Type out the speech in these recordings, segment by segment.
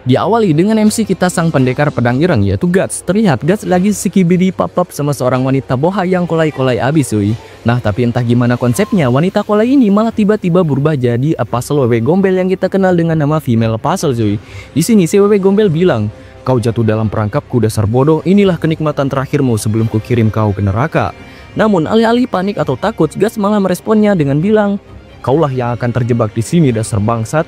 Diawali dengan MC kita sang pendekar pedang ireng yaitu Guts. Terlihat Guts lagi skibidi pop-pop sama seorang wanita boha yang kolai-kolai abis cuy. Nah tapi entah gimana konsepnya, wanita kolai ini malah tiba-tiba berubah jadi puzzle wewe gombel yang kita kenal dengan nama female puzzle cuy. Di sini si wewe gombel bilang, "Kau jatuh dalam perangkapku dasar bodoh, inilah kenikmatan terakhirmu sebelum ku kirim kau ke neraka." Namun alih-alih panik atau takut, Guts malah meresponnya dengan bilang, "Kaulah yang akan terjebak di sini dasar bangsat."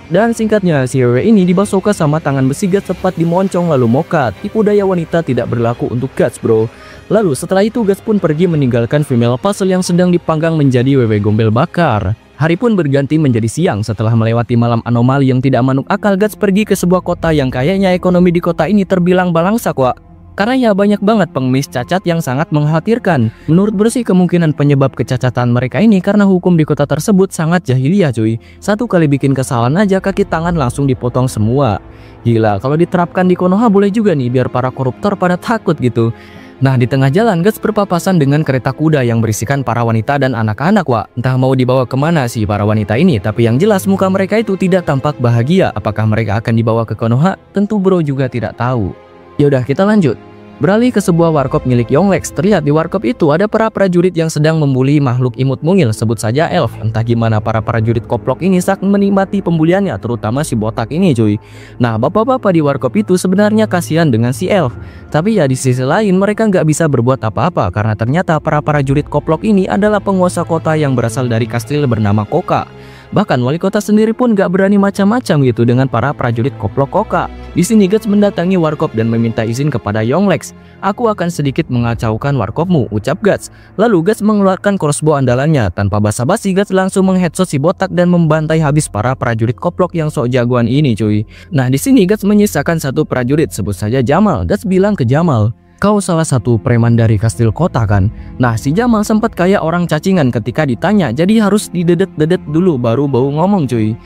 Dan singkatnya, si wewe ini dibasoka sama tangan besi Guts tepat di moncong lalu mokat. Tipu daya wanita tidak berlaku untuk Guts bro. Lalu setelah itu Guts pun pergi meninggalkan female puzzle yang sedang dipanggang menjadi wewe gombel bakar. Hari pun berganti menjadi siang. Setelah melewati malam anomali yang tidak manuk akal, Guts pergi ke sebuah kota yang kayaknya ekonomi di kota ini terbilang balangsak wak. Karena ya banyak banget pengemis cacat yang sangat mengkhawatirkan. Menurut bersih kemungkinan penyebab kecacatan mereka ini karena hukum di kota tersebut sangat jahiliyah cuy. Satu kali bikin kesalahan aja kaki tangan langsung dipotong semua. Gila, kalau diterapkan di Konoha boleh juga nih biar para koruptor pada takut gitu. Nah di tengah jalan Guts berpapasan dengan kereta kuda yang berisikan para wanita dan anak-anak wak. Entah mau dibawa kemana sih para wanita ini, tapi yang jelas muka mereka itu tidak tampak bahagia. Apakah mereka akan dibawa ke Konoha? Tentu bro juga tidak tahu. Yaudah kita lanjut. Beralih ke sebuah warkop milik Yonglex. Terlihat di warkop itu ada para prajurit yang sedang membuli makhluk imut mungil, sebut saja elf. Entah gimana para prajurit koplok ini sak menikmati pembuliannya, terutama si botak ini cuy. Nah bapak-bapak di warkop itu sebenarnya kasihan dengan si elf. Tapi ya di sisi lain mereka nggak bisa berbuat apa-apa karena ternyata para prajurit koplok ini adalah penguasa kota yang berasal dari kastil bernama Koka. Bahkan wali kota sendiri pun gak berani macam-macam gitu dengan para prajurit koplok Koka. Di sini Guts mendatangi warkop dan meminta izin kepada Yonglex. "Aku akan sedikit mengacaukan warkopmu," ucap Guts. Lalu Guts mengeluarkan crossbow andalannya. Tanpa basa-basi Guts langsung mengheadshot si botak dan membantai habis para prajurit koplok yang sok jagoan ini cuy. Nah di sini Guts menyisakan satu prajurit, sebut saja Jamal. Guts bilang ke Jamal, "Kau salah satu preman dari kastil kota kan?" Nah si Jamal sempat kayak orang cacingan ketika ditanya, jadi harus didedet-dedet dulu baru bau ngomong cuy.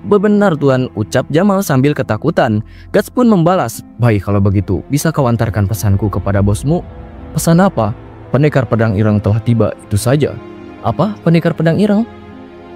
Benar tuan," ucap Jamal sambil ketakutan. Guts pun membalas, "Baik kalau begitu, bisa kau antarkan pesanku kepada bosmu?" "Pesan apa?" "Pendekar pedang ireng telah tiba, itu saja." "Apa? Pendekar pedang ireng?"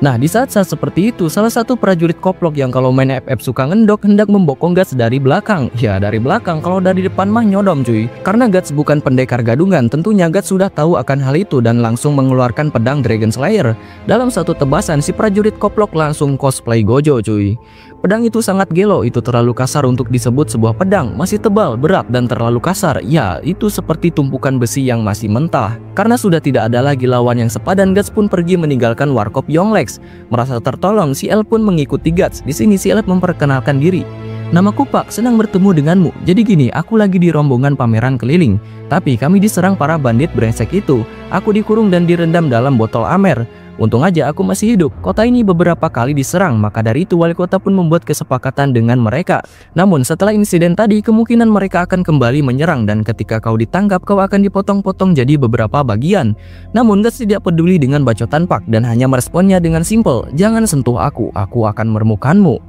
Nah di saat-saat seperti itu salah satu prajurit koplok yang kalau main FF suka ngendok hendak membokong Guts dari belakang. Ya dari belakang, kalau dari depan mah nyodom cuy. Karena Guts bukan pendekar gadungan, tentunya Guts sudah tahu akan hal itu dan langsung mengeluarkan pedang Dragon Slayer. Dalam satu tebasan si prajurit koplok langsung cosplay Gojo cuy. Pedang itu sangat gelo, itu terlalu kasar untuk disebut sebuah pedang, masih tebal, berat dan terlalu kasar. Ya itu seperti tumpukan besi yang masih mentah. Karena sudah tidak ada lagi lawan yang sepadan, Guts pun pergi meninggalkan warkop Yonglex. Merasa tertolong, si elf pun mengikuti Guts. Di sini si elf memperkenalkan diri. "Namaku Pak, senang bertemu denganmu. Jadi gini, aku lagi di rombongan pameran keliling. Tapi kami diserang para bandit brengsek itu. Aku dikurung dan direndam dalam botol amer. Untung aja aku masih hidup. Kota ini beberapa kali diserang, maka dari itu wali kota pun membuat kesepakatan dengan mereka. Namun setelah insiden tadi, kemungkinan mereka akan kembali menyerang dan ketika kau ditangkap, kau akan dipotong-potong jadi beberapa bagian." Namun Guts tidak peduli dengan bacotan Pak dan hanya meresponnya dengan simpel, "Jangan sentuh aku akan meremukanmu."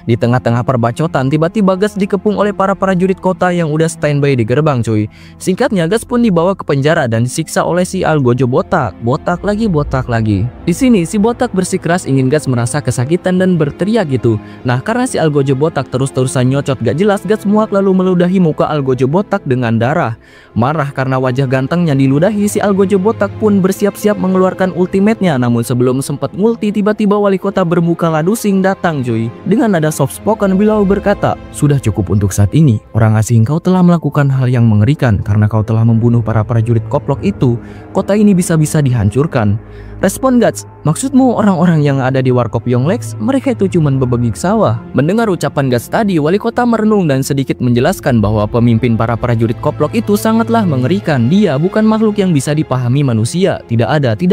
Di tengah-tengah perbacotan, tiba-tiba Guts dikepung oleh para prajurit kota yang udah standby di gerbang cuy. Singkatnya Guts pun dibawa ke penjara dan disiksa oleh si Algojo botak. Botak lagi. Di sini si botak bersikeras ingin Guts merasa kesakitan dan berteriak gitu. Nah karena si Algojo botak terus-terusan nyocot gak jelas, Guts muak lalu meludahi muka Algojo botak dengan darah. Marah karena wajah gantengnya diludahi, si Algojo botak pun bersiap-siap mengeluarkan ultimate-nya. Namun sebelum sempat multi, tiba-tiba wali kota bermuka ladusing datang cuy. Dengan nada soft spoken beliau berkata, "Sudah cukup untuk saat ini. Orang asing, kau telah melakukan hal yang mengerikan. Karena kau telah membunuh para prajurit koplok itu, kota ini bisa-bisa dihancurkan." Respon Guts, "Maksudmu orang-orang yang ada di warkop Yonglex? Mereka itu cuma bebegik sawah." Mendengar ucapan Guts tadi, wali kota merenung dan sedikit menjelaskan bahwa pemimpin para prajurit koplok itu sangatlah mengerikan. Dia bukan makhluk yang bisa dipahami manusia. Tidak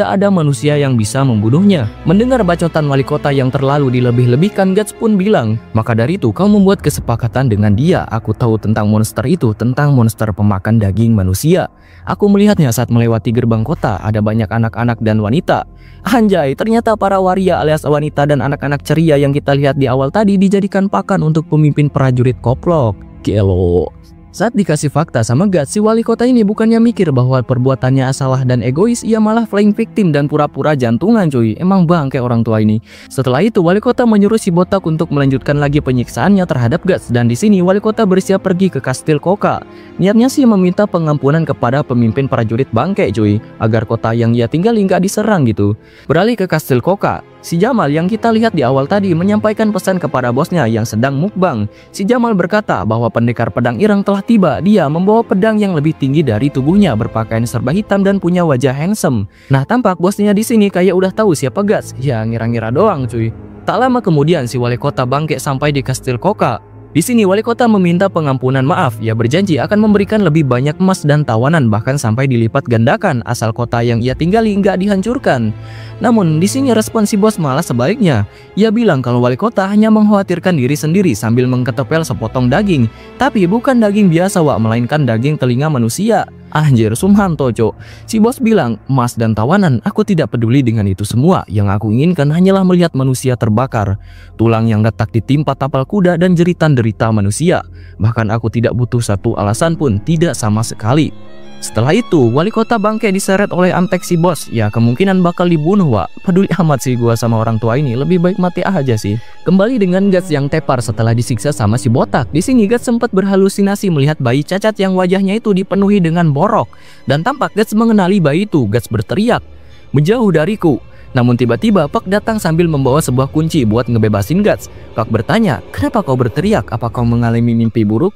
ada manusia yang bisa membunuhnya. Mendengar bacotan wali kota yang terlalu dilebih-lebihkan, Guts pun bilang, "Maka dari itu kau membuat kesepakatan dengan dia. Aku tahu tentang monster itu, tentang monster pemakan daging manusia. Aku melihatnya saat melewati gerbang kota, ada banyak anak-anak dan wanita." Anjay, ternyata para waria alias wanita dan anak-anak ceria yang kita lihat di awal tadi dijadikan pakan untuk pemimpin prajurit koplok. Gelo. Saat dikasih fakta sama Guts, si wali kota ini bukannya mikir bahwa perbuatannya salah dan egois, ia malah playing victim dan pura-pura jantungan cuy. Emang bangke orang tua ini. Setelah itu wali kota menyuruh si botak untuk melanjutkan lagi penyiksaannya terhadap Guts, dan di sini wali kota bersiap pergi ke kastil Koka. Niatnya sih meminta pengampunan kepada pemimpin prajurit bangke cuy, agar kota yang ia tinggali nggak diserang gitu. Beralih ke kastil Koka, si Jamal yang kita lihat di awal tadi menyampaikan pesan kepada bosnya yang sedang mukbang. Si Jamal berkata bahwa pendekar pedang ireng telah tiba. Dia membawa pedang yang lebih tinggi dari tubuhnya, berpakaian serba hitam dan punya wajah handsome. Nah, tampak bosnya di sini kayak udah tahu siapa Guts. Ya ngira-ngira doang cuy. Tak lama kemudian si wali kota bangke sampai di kastil Koka. Di sini wali kota meminta pengampunan maaf. Ia berjanji akan memberikan lebih banyak emas dan tawanan, bahkan sampai dilipat gandakan asal kota yang ia tinggali nggak dihancurkan. Namun di sini respon si bos malah sebaliknya. Ia bilang kalau wali kota hanya mengkhawatirkan diri sendiri sambil mengketepel sepotong daging. Tapi bukan daging biasa wak, melainkan daging telinga manusia. Anjir, Sumhanto cok. Si bos bilang, emas dan tawanan, aku tidak peduli dengan itu semua. Yang aku inginkan hanyalah melihat manusia terbakar, tulang yang retak ditimpa tapal kuda, dan jeritan-derita manusia. Bahkan aku tidak butuh satu alasan pun, tidak sama sekali. Setelah itu, wali kota bangke diseret oleh Amtek si bos. Ya kemungkinan bakal dibunuh wak. Peduli amat sih gua sama orang tua ini, lebih baik mati aja sih. Kembali dengan Guts yang tepar setelah disiksa sama si botak. Di sini Guts sempat berhalusinasi melihat bayi cacat yang wajahnya itu dipenuhi dengan borok. Dan tampak Guts mengenali bayi itu. Guts berteriak, "Menjauh dariku!" Namun tiba-tiba Puck datang sambil membawa sebuah kunci buat ngebebasin Guts. Puck bertanya, "Kenapa kau berteriak? Apa kau mengalami mimpi buruk?"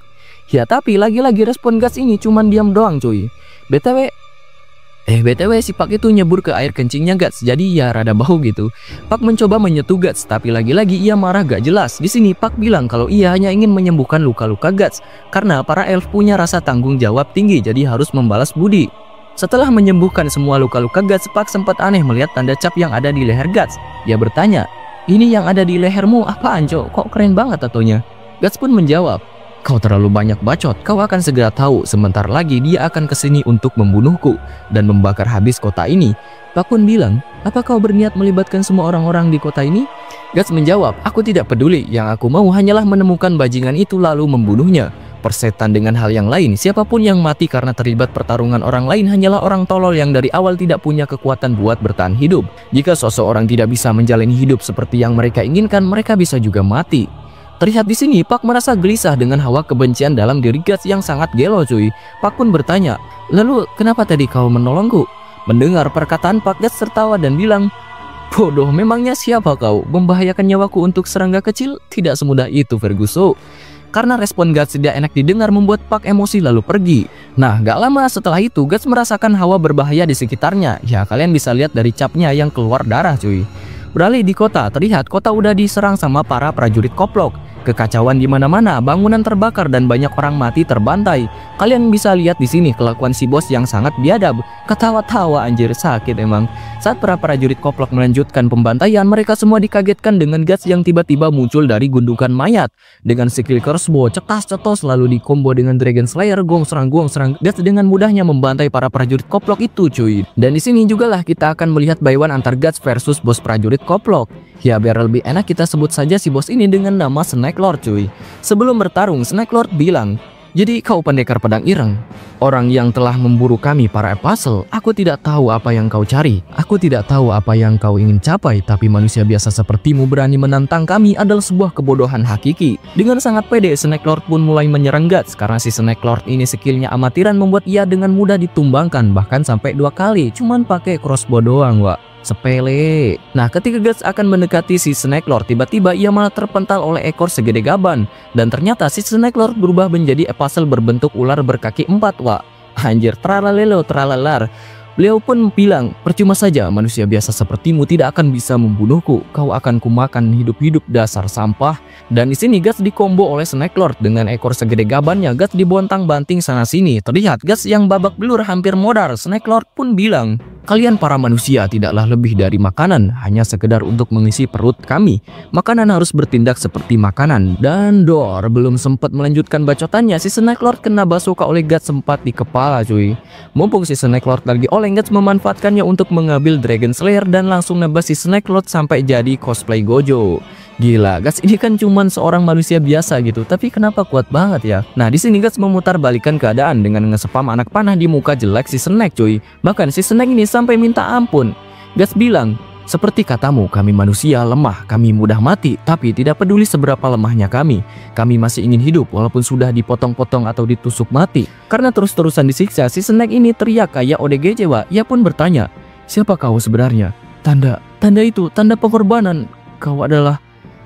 Ya tapi lagi-lagi respon Guts ini cuman diam doang cuy. BTW si Puck itu nyebur ke air kencingnya Guts, jadi ya rada bau gitu. Puck mencoba menyentuh Guts, tapi lagi-lagi ia marah gak jelas. Di sini Puck bilang kalau ia hanya ingin menyembuhkan luka-luka Guts, karena para elf punya rasa tanggung jawab tinggi, jadi harus membalas budi. Setelah menyembuhkan semua luka-luka Guts, Puck sempat aneh melihat tanda cap yang ada di leher Guts. Ia bertanya, "Ini yang ada di lehermu apaan cok? Kok keren banget tatonya?" Guts pun menjawab, "Kau terlalu banyak bacot, kau akan segera tahu. Sebentar lagi dia akan kesini untuk membunuhku dan membakar habis kota ini." Puck pun bilang, "Apa kau berniat melibatkan semua orang-orang di kota ini?" Guts menjawab, "Aku tidak peduli, yang aku mau hanyalah menemukan bajingan itu lalu membunuhnya. Persetan dengan hal yang lain, siapapun yang mati karena terlibat pertarungan orang lain hanyalah orang tolol yang dari awal tidak punya kekuatan buat bertahan hidup. Jika seseorang tidak bisa menjalani hidup seperti yang mereka inginkan, mereka bisa juga mati." Terlihat di sini Puck merasa gelisah dengan hawa kebencian dalam diri Guts yang sangat gelo cuy. Puck pun bertanya, "Lalu kenapa tadi kau menolongku?" Mendengar perkataan Puck, Guts tertawa dan bilang, "Bodoh, memangnya siapa kau? Membahayakan nyawaku untuk serangga kecil? Tidak semudah itu Ferguson." Karena respon Guts tidak enak didengar membuat Puck emosi lalu pergi. Nah gak lama setelah itu Guts merasakan hawa berbahaya di sekitarnya. Ya kalian bisa lihat dari capnya yang keluar darah cuy. Beralih di kota, terlihat kota udah diserang sama para prajurit koplok. Kekacauan di mana-mana, bangunan terbakar dan banyak orang mati terbantai. Kalian bisa lihat di sini kelakuan si bos yang sangat biadab. Ketawa-tawa anjir, sakit emang. Saat para prajurit koplok melanjutkan pembantaian, mereka semua dikagetkan dengan Guts yang tiba-tiba muncul dari gundukan mayat. Dengan skill crossbow cetas-cetos lalu dikombo dengan Dragon Slayer, gong serang. Guts dengan mudahnya membantai para prajurit koplok itu cuy. Dan di sini jugalah kita akan melihat baywan antar Guts versus bos prajurit koplok. Ya biar lebih enak kita sebut saja si bos ini dengan nama Snake Lord cuy. Sebelum bertarung, Snake Lord bilang, "Jadi kau pendekar pedang ireng, orang yang telah memburu kami para apostle. Aku tidak tahu apa yang kau cari. Aku tidak tahu apa yang kau ingin capai. Tapi manusia biasa sepertimu berani menantang kami adalah sebuah kebodohan hakiki." Dengan sangat pede, Snake Lord pun mulai menyerang Guts. Karena si Snake Lord ini skillnya amatiran membuat ia dengan mudah ditumbangkan. Bahkan sampai 2 kali, cuman pakai crossbow doang wak. Sepele. Nah ketika Guts akan mendekati si Snake Lord, tiba-tiba ia malah terpental oleh ekor segede gaban. Dan ternyata si Snake Lord berubah menjadi apostle berbentuk ular berkaki 4 wak. Anjir, tralalelo tralalar. Beliau pun bilang, "Percuma saja, manusia biasa sepertimu tidak akan bisa membunuhku. Kau akan kumakan hidup-hidup dasar sampah." Dan di sini Guts dikombo oleh Snake Lord dengan ekor segede gabannya. Guts dibontang-banting sana sini. Terlihat Guts yang babak belur hampir modar. Snake Lord pun bilang, "Kalian para manusia tidaklah lebih dari makanan, hanya sekedar untuk mengisi perut kami. Makanan harus bertindak seperti makanan." Dan dor, belum sempat melanjutkan bacotannya, si Snake Lord kena basuka oleh Guts sempat di kepala cuy. Mumpung si Snake Lord lagi oleng, Guts memanfaatkannya untuk mengambil Dragon Slayer dan langsung nebas si Snake Lord sampai jadi cosplay Gojo. Gila, Guts ini kan cuman seorang manusia biasa gitu, tapi kenapa kuat banget ya? Nah, di sini Guts memutar balikan keadaan dengan ngespam anak panah di muka jelek si Snack cuy. Bahkan si Snack ini sampai minta ampun. Guts bilang, "Seperti katamu, kami manusia lemah, kami mudah mati, tapi tidak peduli seberapa lemahnya kami. Kami masih ingin hidup walaupun sudah dipotong-potong atau ditusuk mati." Karena terus-terusan disiksa, si Snack ini teriak kayak ODGJ, Wak. Ia pun bertanya, "Siapa kau sebenarnya?" Tanda itu, tanda pengorbanan. Kau adalah..."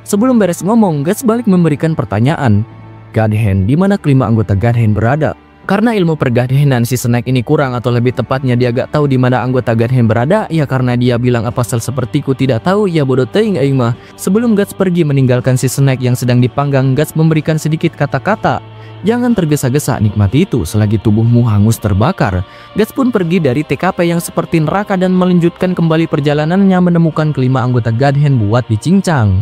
Sebelum beres ngomong, Guts balik memberikan pertanyaan. God Hand, di mana kelima anggota God Hand berada? Karena ilmu pergadhenan si Snack ini kurang, atau lebih tepatnya dia gak tahu di mana anggota God Hand berada, ya karena dia bilang apa sel sepertiku tidak tahu, ya bodoh teuing aing mah. Sebelum Guts pergi meninggalkan si Snack yang sedang dipanggang, Guts memberikan sedikit kata-kata. Jangan tergesa-gesa, nikmati itu selagi tubuhmu hangus terbakar. Guts pun pergi dari TKP yang seperti neraka dan melanjutkan kembali perjalanannya menemukan kelima anggota God Hand buat dicincang.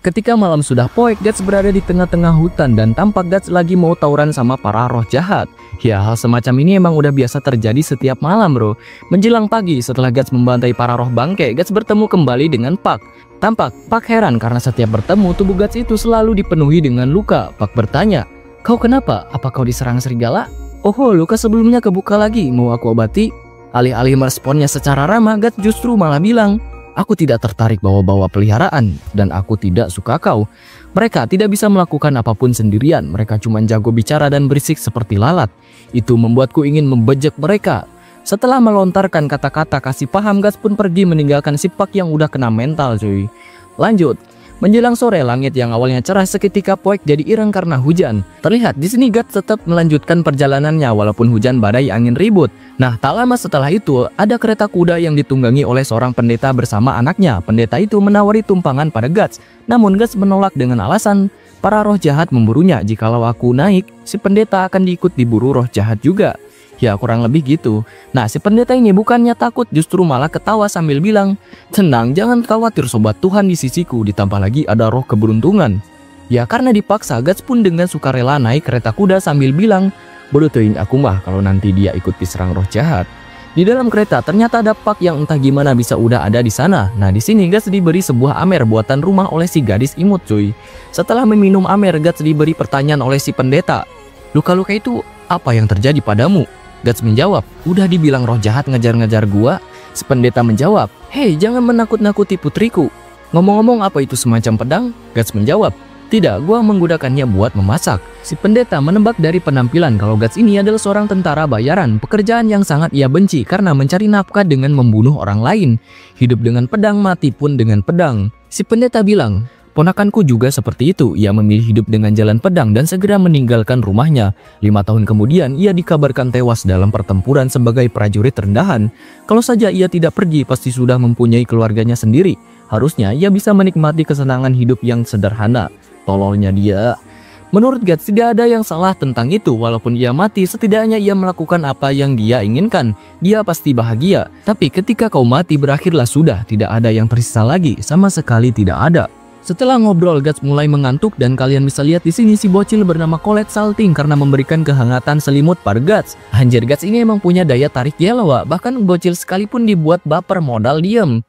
Ketika malam sudah poek, Guts berada di tengah-tengah hutan dan tampak Guts lagi mau tawuran sama para roh jahat. Ya, hal semacam ini emang udah biasa terjadi setiap malam bro. Menjelang pagi, setelah Guts membantai para roh bangke, Guts bertemu kembali dengan Pak. Tampak Pak heran karena setiap bertemu tubuh Guts itu selalu dipenuhi dengan luka. Pak bertanya, "Kau kenapa? Apa kau diserang serigala?" "Oh, luka sebelumnya kebuka lagi, mau aku obati?" Alih-alih meresponnya secara ramah, Guts justru malah bilang, "Aku tidak tertarik bawa-bawa peliharaan, dan aku tidak suka kau. Mereka tidak bisa melakukan apapun sendirian, mereka cuma jago bicara dan berisik seperti lalat. Itu membuatku ingin membejek mereka." Setelah melontarkan kata-kata kasih paham, Guts pun pergi meninggalkan si Pak yang udah kena mental cuy. Lanjut. Menjelang sore, langit yang awalnya cerah seketika poek jadi ireng karena hujan. Terlihat di sini Guts tetap melanjutkan perjalanannya walaupun hujan badai angin ribut. Nah, tak lama setelah itu, ada kereta kuda yang ditunggangi oleh seorang pendeta bersama anaknya. Pendeta itu menawari tumpangan pada Guts. Namun Guts menolak dengan alasan, "Para roh jahat memburunya, jikalau aku naik, si pendeta akan diikut diburu roh jahat juga." Ya, kurang lebih gitu. Nah, si pendeta ini bukannya takut, justru malah ketawa sambil bilang, "Tenang, jangan khawatir sobat, Tuhan di sisiku, ditambah lagi ada roh keberuntungan." Ya, karena dipaksa, Guts pun dengan sukarela naik kereta kuda sambil bilang, "Bodoh teuing aku mah kalau nanti dia ikut diserang roh jahat." Di dalam kereta ternyata ada Pak yang entah gimana bisa udah ada di sana. Nah, di sini Guts diberi sebuah amer buatan rumah oleh si gadis imut cuy. Setelah meminum amer, Guts diberi pertanyaan oleh si pendeta, "Luka-luka itu apa yang terjadi padamu?" Guts menjawab, "Udah dibilang roh jahat ngejar-ngejar gua." Si pendeta menjawab, "Hei, jangan menakut-nakuti putriku. Ngomong-ngomong, apa itu semacam pedang?" Guts menjawab, "Tidak, gua menggunakannya buat memasak." Si pendeta menebak dari penampilan kalau Guts ini adalah seorang tentara bayaran, pekerjaan yang sangat ia benci karena mencari nafkah dengan membunuh orang lain. Hidup dengan pedang, mati pun dengan pedang. Si pendeta bilang, "Ponakanku juga seperti itu, ia memilih hidup dengan jalan pedang dan segera meninggalkan rumahnya. 5 tahun kemudian ia dikabarkan tewas dalam pertempuran sebagai prajurit rendahan. Kalau saja ia tidak pergi, pasti sudah mempunyai keluarganya sendiri. Harusnya ia bisa menikmati kesenangan hidup yang sederhana." Tololnya dia. Menurut Guts tidak ada yang salah tentang itu, walaupun ia mati setidaknya ia melakukan apa yang dia inginkan. Dia pasti bahagia, tapi ketika kau mati berakhirlah sudah, tidak ada yang tersisa lagi, sama sekali tidak ada. Setelah ngobrol, Guts mulai mengantuk dan kalian bisa lihat di sini si bocil bernama Colette salting karena memberikan kehangatan selimut pada Guts. Anjir, Guts ini emang punya daya tarik gila, Wak. Bahkan bocil sekalipun dibuat baper modal diem.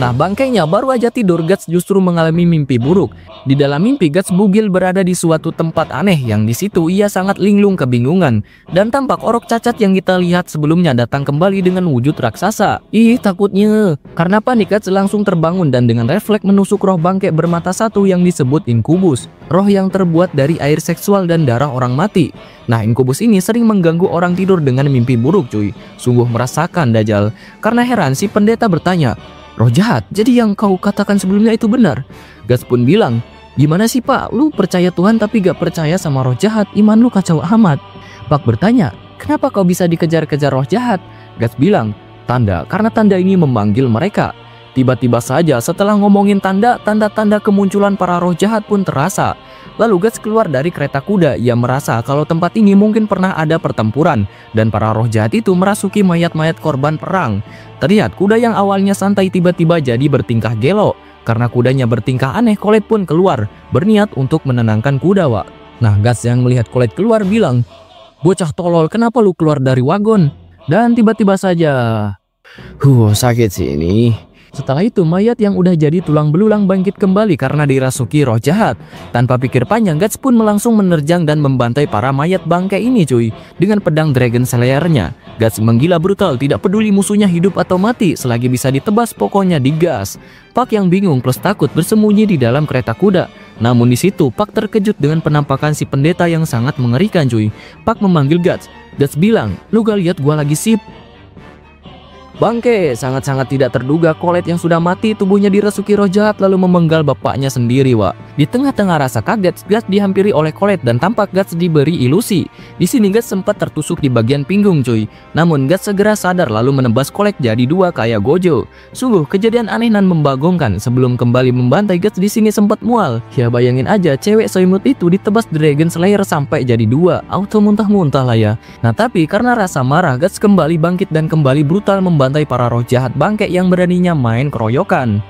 Nah, bangkainya baru aja tidur, Guts justru mengalami mimpi buruk. Di dalam mimpi, Guts bugil berada di suatu tempat aneh yang di situ ia sangat linglung kebingungan. Dan tampak orok cacat yang kita lihat sebelumnya datang kembali dengan wujud raksasa. Ih, takutnya. Karena panik, Guts langsung terbangun dan dengan refleks menusuk roh bangke bermata satu yang disebut inkubus. Roh yang terbuat dari air seksual dan darah orang mati. Nah, inkubus ini sering mengganggu orang tidur dengan mimpi buruk cuy. Sungguh merasakan dajal. Karena heran, si pendeta bertanya, "Roh jahat, jadi yang kau katakan sebelumnya itu benar?" Guts pun bilang, "Gimana sih Pak, lu percaya Tuhan tapi gak percaya sama roh jahat, iman lu kacau amat." Pak bertanya, "Kenapa kau bisa dikejar-kejar roh jahat?" Guts bilang, "Tanda, karena tanda ini memanggil mereka." Tiba-tiba saja setelah ngomongin tanda, tanda-tanda kemunculan para roh jahat pun terasa. Lalu Guts keluar dari kereta kuda. Ia merasa kalau tempat ini mungkin pernah ada pertempuran dan para roh jahat itu merasuki mayat-mayat korban perang. Terlihat kuda yang awalnya santai tiba-tiba jadi bertingkah gelo. Karena kudanya bertingkah aneh, Colette pun keluar berniat untuk menenangkan kuda, Wak. Nah, Guts yang melihat Colette keluar bilang, bocah tolol, kenapa lu keluar dari wagon? Dan tiba-tiba saja, sakit sih ini. Setelah itu mayat yang udah jadi tulang belulang bangkit kembali karena dirasuki roh jahat. Tanpa pikir panjang, Guts pun langsung menerjang dan membantai para mayat bangkai ini cuy. Dengan pedang Dragon Slayer-nya, Guts menggila brutal, tidak peduli musuhnya hidup atau mati, selagi bisa ditebas pokoknya digas. Pak yang bingung plus takut bersembunyi di dalam kereta kuda. Namun di situ Pak terkejut dengan penampakan si pendeta yang sangat mengerikan cuy. Pak memanggil Guts. Guts bilang, "Lu gak lihat gua lagi sip?" Bangke, sangat-sangat tidak terduga Colette yang sudah mati tubuhnya dirasuki roh jahat lalu memenggal bapaknya sendiri, Wak. Di tengah-tengah rasa kaget, Guts dihampiri oleh Colette dan tampak Guts diberi ilusi. Di sini Guts sempat tertusuk di bagian pinggung, cuy. Namun Guts segera sadar lalu menebas Colette jadi dua kayak Gojo. Sungguh kejadian aneh dan membagongkan. Sebelum kembali membantai, Guts di sini sempat mual. Ya bayangin aja, cewek seimut itu ditebas Dragon Slayer sampai jadi dua. Auto muntah-muntah lah ya. Nah tapi karena rasa marah, Guts kembali bangkit dan kembali brutal membantai para roh jahat bangke yang beraninya main keroyokan.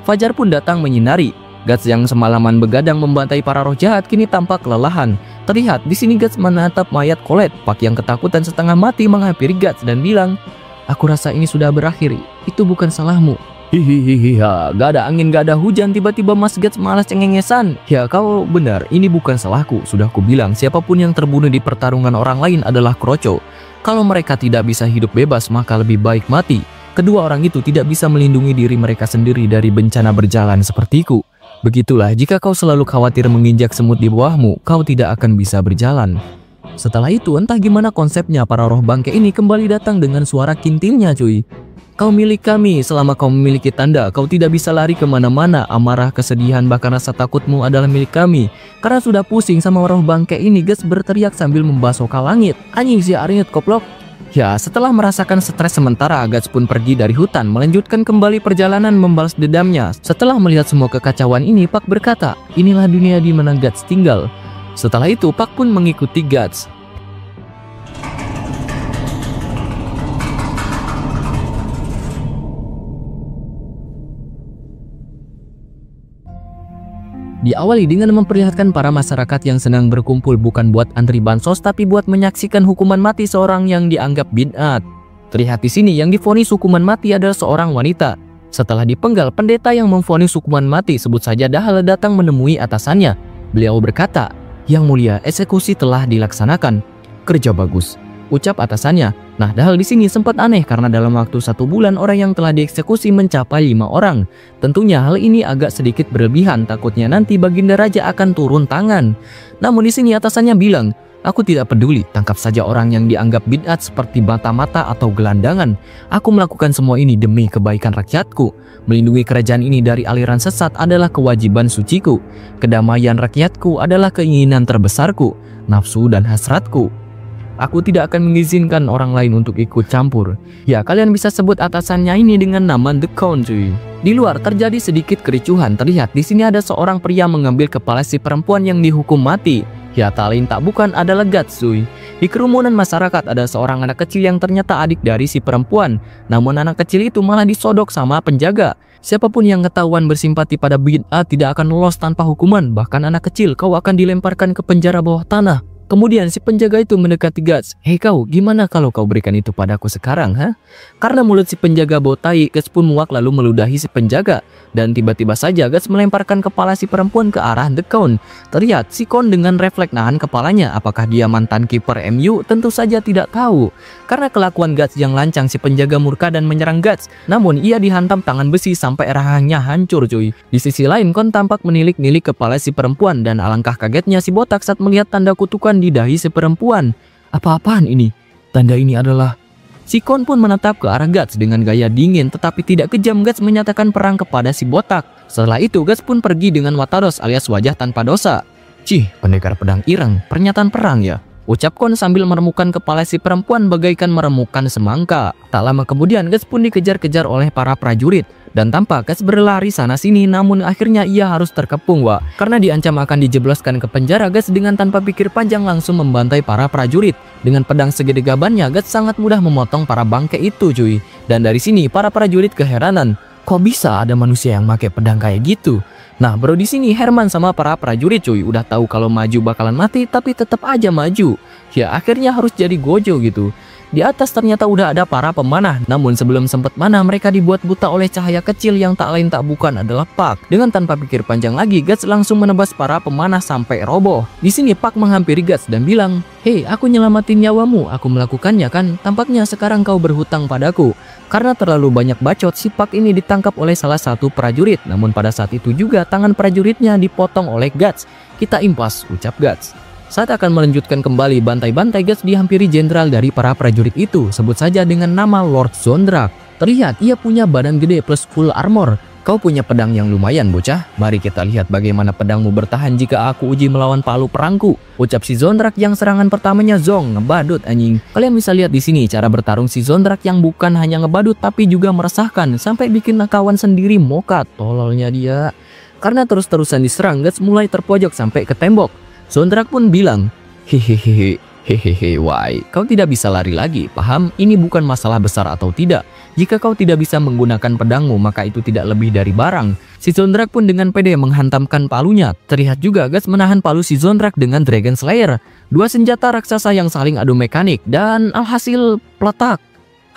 Fajar pun datang menyinari. Guts yang semalaman begadang membantai para roh jahat kini tampak kelelahan. Terlihat di sini Guts menatap mayat Colette. Pak yang ketakutan setengah mati menghampiri Guts dan bilang, "Aku rasa ini sudah berakhir. Itu bukan salahmu." Hihihiha, gak ada angin, gak ada hujan, tiba-tiba Mas Guts malas cengengesan. Ya kau benar, ini bukan salahku. Sudah kubilang, siapapun yang terbunuh di pertarungan orang lain adalah kroco. Kalau mereka tidak bisa hidup bebas, maka lebih baik mati. Kedua orang itu tidak bisa melindungi diri mereka sendiri dari bencana berjalan sepertiku. Begitulah, jika kau selalu khawatir menginjak semut di bawahmu, kau tidak akan bisa berjalan. Setelah itu, entah gimana konsepnya para roh bangke ini kembali datang dengan suara kintilnya cuy. Kau milik kami, selama kau memiliki tanda, kau tidak bisa lari kemana-mana. Amarah, kesedihan, bahkan rasa takutmu adalah milik kami. Karena sudah pusing sama roh bangke ini, Guts berteriak sambil membasuhkan langit. Anjing si Arinit koplok. Ya, setelah merasakan stres sementara, Guts pun pergi dari hutan, melanjutkan kembali perjalanan membalas dendamnya. Setelah melihat semua kekacauan ini, Pak berkata, inilah dunia di mana Guts tinggal. Setelah itu, Pak pun mengikuti Guts. Diawali dengan memperlihatkan para masyarakat yang senang berkumpul bukan buat antri bansos tapi buat menyaksikan hukuman mati seorang yang dianggap bid'at. Terlihat di sini yang divonis hukuman mati adalah seorang wanita. Setelah dipenggal, pendeta yang memvonis hukuman mati sebut saja Dahal datang menemui atasannya. Beliau berkata, "Yang mulia, eksekusi telah dilaksanakan." "Kerja bagus," ucap atasannya. Nah, Dahal di sini sempat aneh karena dalam waktu 1 bulan orang yang telah dieksekusi mencapai 5 orang. Tentunya hal ini agak sedikit berlebihan, takutnya nanti Baginda Raja akan turun tangan. Namun di sini atasannya bilang, "Aku tidak peduli, tangkap saja orang yang dianggap bid'at seperti mata-mata atau gelandangan. Aku melakukan semua ini demi kebaikan rakyatku. Melindungi kerajaan ini dari aliran sesat adalah kewajiban suciku. Kedamaian rakyatku adalah keinginan terbesarku, nafsu dan hasratku. Aku tidak akan mengizinkan orang lain untuk ikut campur." Ya, kalian bisa sebut atasannya ini dengan nama The Count cuy. Di luar terjadi sedikit kericuhan. Terlihat di sini ada seorang pria mengambil kepala si perempuan yang dihukum mati. Ya, tak lain tak bukan adalah Guts cuy. Di kerumunan masyarakat ada seorang anak kecil yang ternyata adik dari si perempuan. Namun anak kecil itu malah disodok sama penjaga. Siapapun yang ketahuan bersimpati pada bid'ah tidak akan lolos tanpa hukuman. Bahkan anak kecil kau akan dilemparkan ke penjara bawah tanah. Kemudian si penjaga itu mendekati Guts. "Hei kau, gimana kalau kau berikan itu padaku sekarang, ha?" Karena mulut si penjaga bau tai, Guts pun muak lalu meludahi si penjaga. Dan tiba-tiba saja Guts melemparkan kepala si perempuan ke arah The Count. Terlihat si Count dengan refleks nahan kepalanya. Apakah dia mantan kiper MU? Tentu saja tidak tahu. Karena kelakuan Guts yang lancang, si penjaga murka dan menyerang Guts. Namun ia dihantam tangan besi sampai rahangnya hancur cuy. Di sisi lain Count tampak menilik-nilik kepala si perempuan dan alangkah kagetnya si botak saat melihat tanda kutukan di dahi si perempuan. Apa-apaan ini? Tanda ini adalah... Si Count pun menatap ke arah Guts dengan gaya dingin tetapi tidak kejam. Guts menyatakan perang kepada si botak. Setelah itu Guts pun pergi dengan Watados alias wajah tanpa dosa. "Cih, pendekar pedang ireng, pernyataan perang ya?" ucap Count sambil meremukan kepala si perempuan bagaikan meremukan semangka. Tak lama kemudian Guts pun dikejar-kejar oleh para prajurit. Dan tampak Guts berlari sana-sini, namun akhirnya ia harus terkepung, Wak. Karena diancam akan dijebloskan ke penjara, Guts dengan tanpa pikir panjang langsung membantai para prajurit. Dengan pedang segede gabannya, Guts sangat mudah memotong para bangke itu, cuy. Dan dari sini, para prajurit keheranan. Kok bisa ada manusia yang pakai pedang kayak gitu? Nah bro, di sini Herman sama para prajurit cuy udah tahu kalau maju bakalan mati tapi tetap aja maju. Ya akhirnya harus jadi Gojo gitu. Di atas ternyata udah ada para pemanah, namun sebelum sempat mana mereka dibuat buta oleh cahaya kecil yang tak lain tak bukan adalah Pak. Dengan tanpa pikir panjang lagi, Guts langsung menebas para pemanah sampai roboh. Di sini Pak menghampiri Guts dan bilang, "Hei, aku nyelamatin nyawamu, aku melakukannya kan? Tampaknya sekarang kau berhutang padaku." Karena terlalu banyak bacot, si Pak ini ditangkap oleh salah satu prajurit. Namun pada saat itu juga tangan prajuritnya dipotong oleh Guts. "Kita impas," ucap Guts. Saat akan melanjutkan kembali bantai-bantai, Guts dihampiri jenderal dari para prajurit itu, sebut saja dengan nama Lord Zondrak. Terlihat ia punya badan gede plus full armor. "Kau punya pedang yang lumayan bocah, mari kita lihat bagaimana pedangmu bertahan jika aku uji melawan palu perangku," ucap si Zondrak yang serangan pertamanya zong ngebadut anjing. Kalian bisa lihat di sini cara bertarung si Zondrak yang bukan hanya ngebadut tapi juga meresahkan sampai bikin kawan sendiri mokat. Tololnya dia. Karena terus-terusan diserang, Guts mulai terpojok sampai ke tembok. Zondrak pun bilang, "Hehehe, why? Kau tidak bisa lari lagi, paham? Ini bukan masalah besar atau tidak. Jika kau tidak bisa menggunakan pedangmu, maka itu tidak lebih dari barang." Si Zondrak pun dengan pede menghantamkan palunya. Terlihat juga Guts menahan palu si Zondrak dengan Dragon Slayer. Dua senjata raksasa yang saling adu mekanik dan alhasil peletak.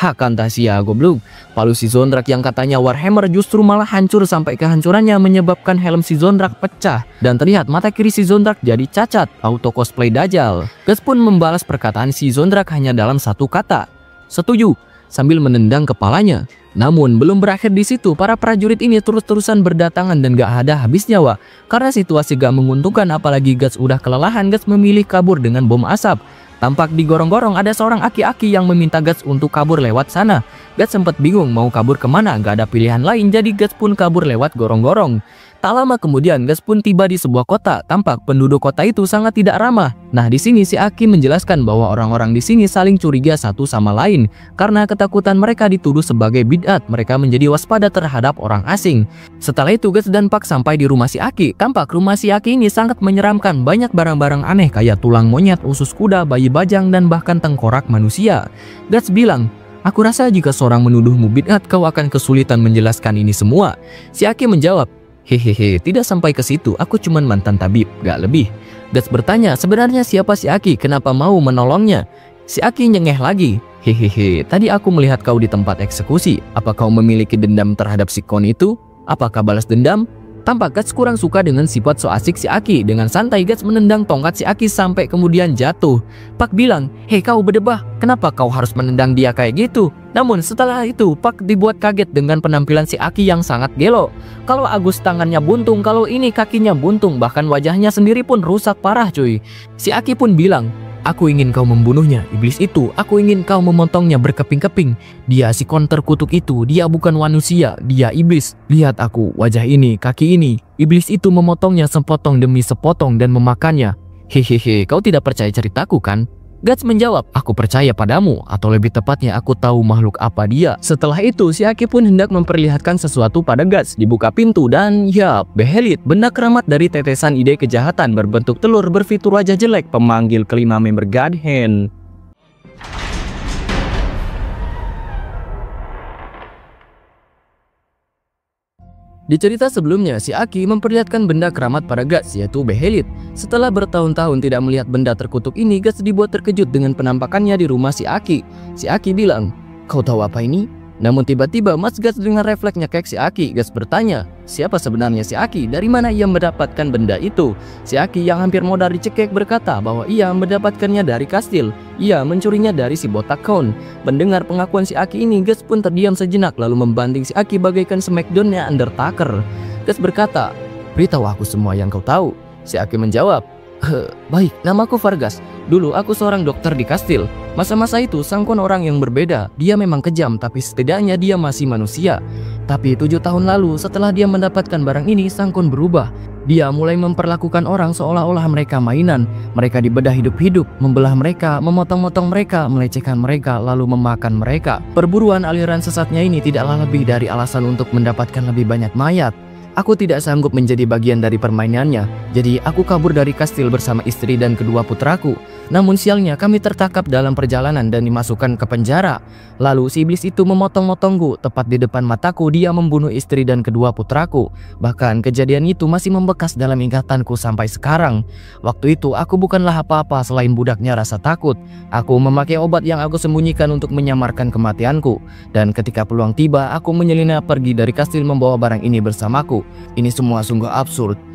Kantasia goblok. Palu si Zondrak yang katanya Warhammer justru malah hancur sampai kehancurannya menyebabkan helm si Zondrak pecah. Dan terlihat mata kiri si Zondrak jadi cacat, auto cosplay Dajjal. Guts pun membalas perkataan si Zondrak hanya dalam satu kata, "Setuju," sambil menendang kepalanya. Namun belum berakhir di situ, para prajurit ini terus-terusan berdatangan dan gak ada habis nyawa. Karena situasi gak menguntungkan apalagi Guts udah kelelahan, Guts memilih kabur dengan bom asap. Tampak di gorong-gorong ada seorang aki-aki yang meminta Guts untuk kabur lewat sana. Guts sempat bingung mau kabur kemana, gak ada pilihan lain, jadi Guts pun kabur lewat gorong-gorong. Tak lama kemudian Guts pun tiba di sebuah kota. Tampak penduduk kota itu sangat tidak ramah. Nah di sini si Aki menjelaskan bahwa orang-orang di sini saling curiga satu sama lain karena ketakutan mereka dituduh sebagai bid'at. Mereka menjadi waspada terhadap orang asing. Setelah itu Guts dan Pak sampai di rumah si Aki. Tampak rumah si Aki ini sangat menyeramkan. Banyak barang-barang aneh kayak tulang monyet, usus kuda, bayi bajang dan bahkan tengkorak manusia. Guts bilang, "Aku rasa jika seorang menuduhmu bid'at, kau akan kesulitan menjelaskan ini semua." Si Aki menjawab, "Hehehe, tidak sampai ke situ, aku cuman mantan tabib, gak lebih." Guts bertanya, sebenarnya siapa si Aki, kenapa mau menolongnya? Si Aki nyengeh lagi, "Hehehe, tadi aku melihat kau di tempat eksekusi. Apa kau memiliki dendam terhadap si Kon itu? Apakah balas dendam?" Tampak Guts kurang suka dengan sifat so asik si Aki. Dengan santai Guts menendang tongkat si Aki sampai kemudian jatuh. Pak bilang, "Hei kau berdebah, kenapa kau harus menendang dia kayak gitu?" Namun setelah itu Pak dibuat kaget dengan penampilan si Aki yang sangat gelo. Kalau Agus tangannya buntung, kalau ini kakinya buntung, bahkan wajahnya sendiri pun rusak parah cuy. Si Aki pun bilang, "Aku ingin kau membunuhnya, iblis itu. Aku ingin kau memotongnya berkeping-keping. Dia si Kon terkutuk itu, dia bukan manusia, dia iblis. Lihat aku, wajah ini, kaki ini. Iblis itu memotongnya sepotong demi sepotong dan memakannya." "Hehehe, kau tidak percaya ceritaku kan?" Guts menjawab, "Aku percaya padamu, atau lebih tepatnya aku tahu makhluk apa dia." Setelah itu si Aki pun hendak memperlihatkan sesuatu pada Guts. Dibuka pintu dan ya, Behelit, benda keramat dari tetesan ide kejahatan berbentuk telur berfitur wajah jelek, pemanggil kelima member God Hand. Di cerita sebelumnya, si Aki memperlihatkan benda keramat pada Guts, yaitu Behelit. Setelah bertahun-tahun tidak melihat benda terkutuk ini, Guts dibuat terkejut dengan penampakannya di rumah si Aki. Si Aki bilang, "Kau tahu apa ini?" Namun tiba-tiba Mas Guts dengan refleks nyekek si Aki. Guts bertanya, siapa sebenarnya si Aki? Dari mana ia mendapatkan benda itu? Si Aki yang hampir modal dicekek berkata bahwa ia mendapatkannya dari kastil. Ia mencurinya dari si botak Kon. Mendengar pengakuan si Aki ini, Guts pun terdiam sejenak lalu membanting si Aki bagaikan Smackdown-nya Undertaker. Guts berkata, "Beritahu aku semua yang kau tahu." Si Aki menjawab, "Baik, namaku Vargas. Dulu aku seorang dokter di kastil. Masa-masa itu Sang Kon orang yang berbeda. Dia memang kejam, tapi setidaknya dia masih manusia. Tapi 7 tahun lalu setelah dia mendapatkan barang ini, Sang Kon berubah. Dia mulai memperlakukan orang seolah-olah mereka mainan. Mereka dibedah hidup-hidup, membelah mereka, memotong-motong mereka, melecehkan mereka, lalu memakan mereka. Perburuan aliran sesatnya ini tidaklah lebih dari alasan untuk mendapatkan lebih banyak mayat. Aku tidak sanggup menjadi bagian dari permainannya. Jadi aku kabur dari kastil bersama istri dan kedua putraku. Namun sialnya kami tertangkap dalam perjalanan dan dimasukkan ke penjara. Lalu si iblis itu memotong-motongku. Tepat di depan mataku dia membunuh istri dan kedua putraku. Bahkan kejadian itu masih membekas dalam ingatanku sampai sekarang. Waktu itu aku bukanlah apa-apa selain budaknya rasa takut. Aku memakai obat yang aku sembunyikan untuk menyamarkan kematianku. Dan ketika peluang tiba, aku menyelinap pergi dari kastil membawa barang ini bersamaku. Ini semua sungguh absurd.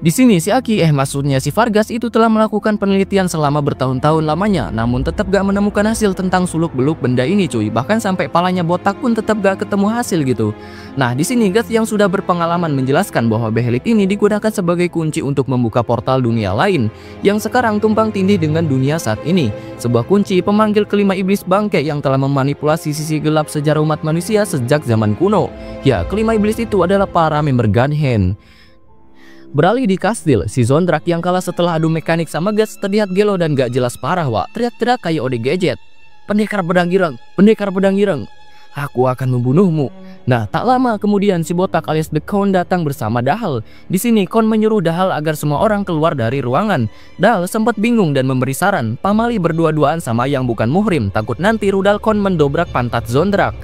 Di sini si maksudnya si Vargas itu telah melakukan penelitian selama bertahun-tahun lamanya, namun tetap gak menemukan hasil tentang suluk-beluk benda ini cuy. Bahkan sampai palanya botak pun tetap gak ketemu hasil gitu. Nah di sini Guts yang sudah berpengalaman menjelaskan bahwa behelit ini digunakan sebagai kunci untuk membuka portal dunia lain yang sekarang tumpang tindih dengan dunia saat ini. Sebuah kunci pemanggil kelima iblis bangke yang telah memanipulasi sisi gelap sejarah umat manusia sejak zaman kuno. Ya, kelima iblis itu adalah para member Gunhand. Beralih di kastil, si Zondrak yang kalah setelah adu mekanik sama Guts terlihat gelo dan gak jelas parah wak. Teriak-teriak kayak ode gadget. Pendekar pedang ireng, pendekar pedang ireng. Aku akan membunuhmu. Nah, tak lama kemudian si botak alias The Khon datang bersama Dahal. Di sini Khon menyuruh Dahal agar semua orang keluar dari ruangan. Dahal sempat bingung dan memberi saran. Pamali berdua-duaan sama yang bukan muhrim, takut nanti rudal Khon mendobrak pantat Zondrak.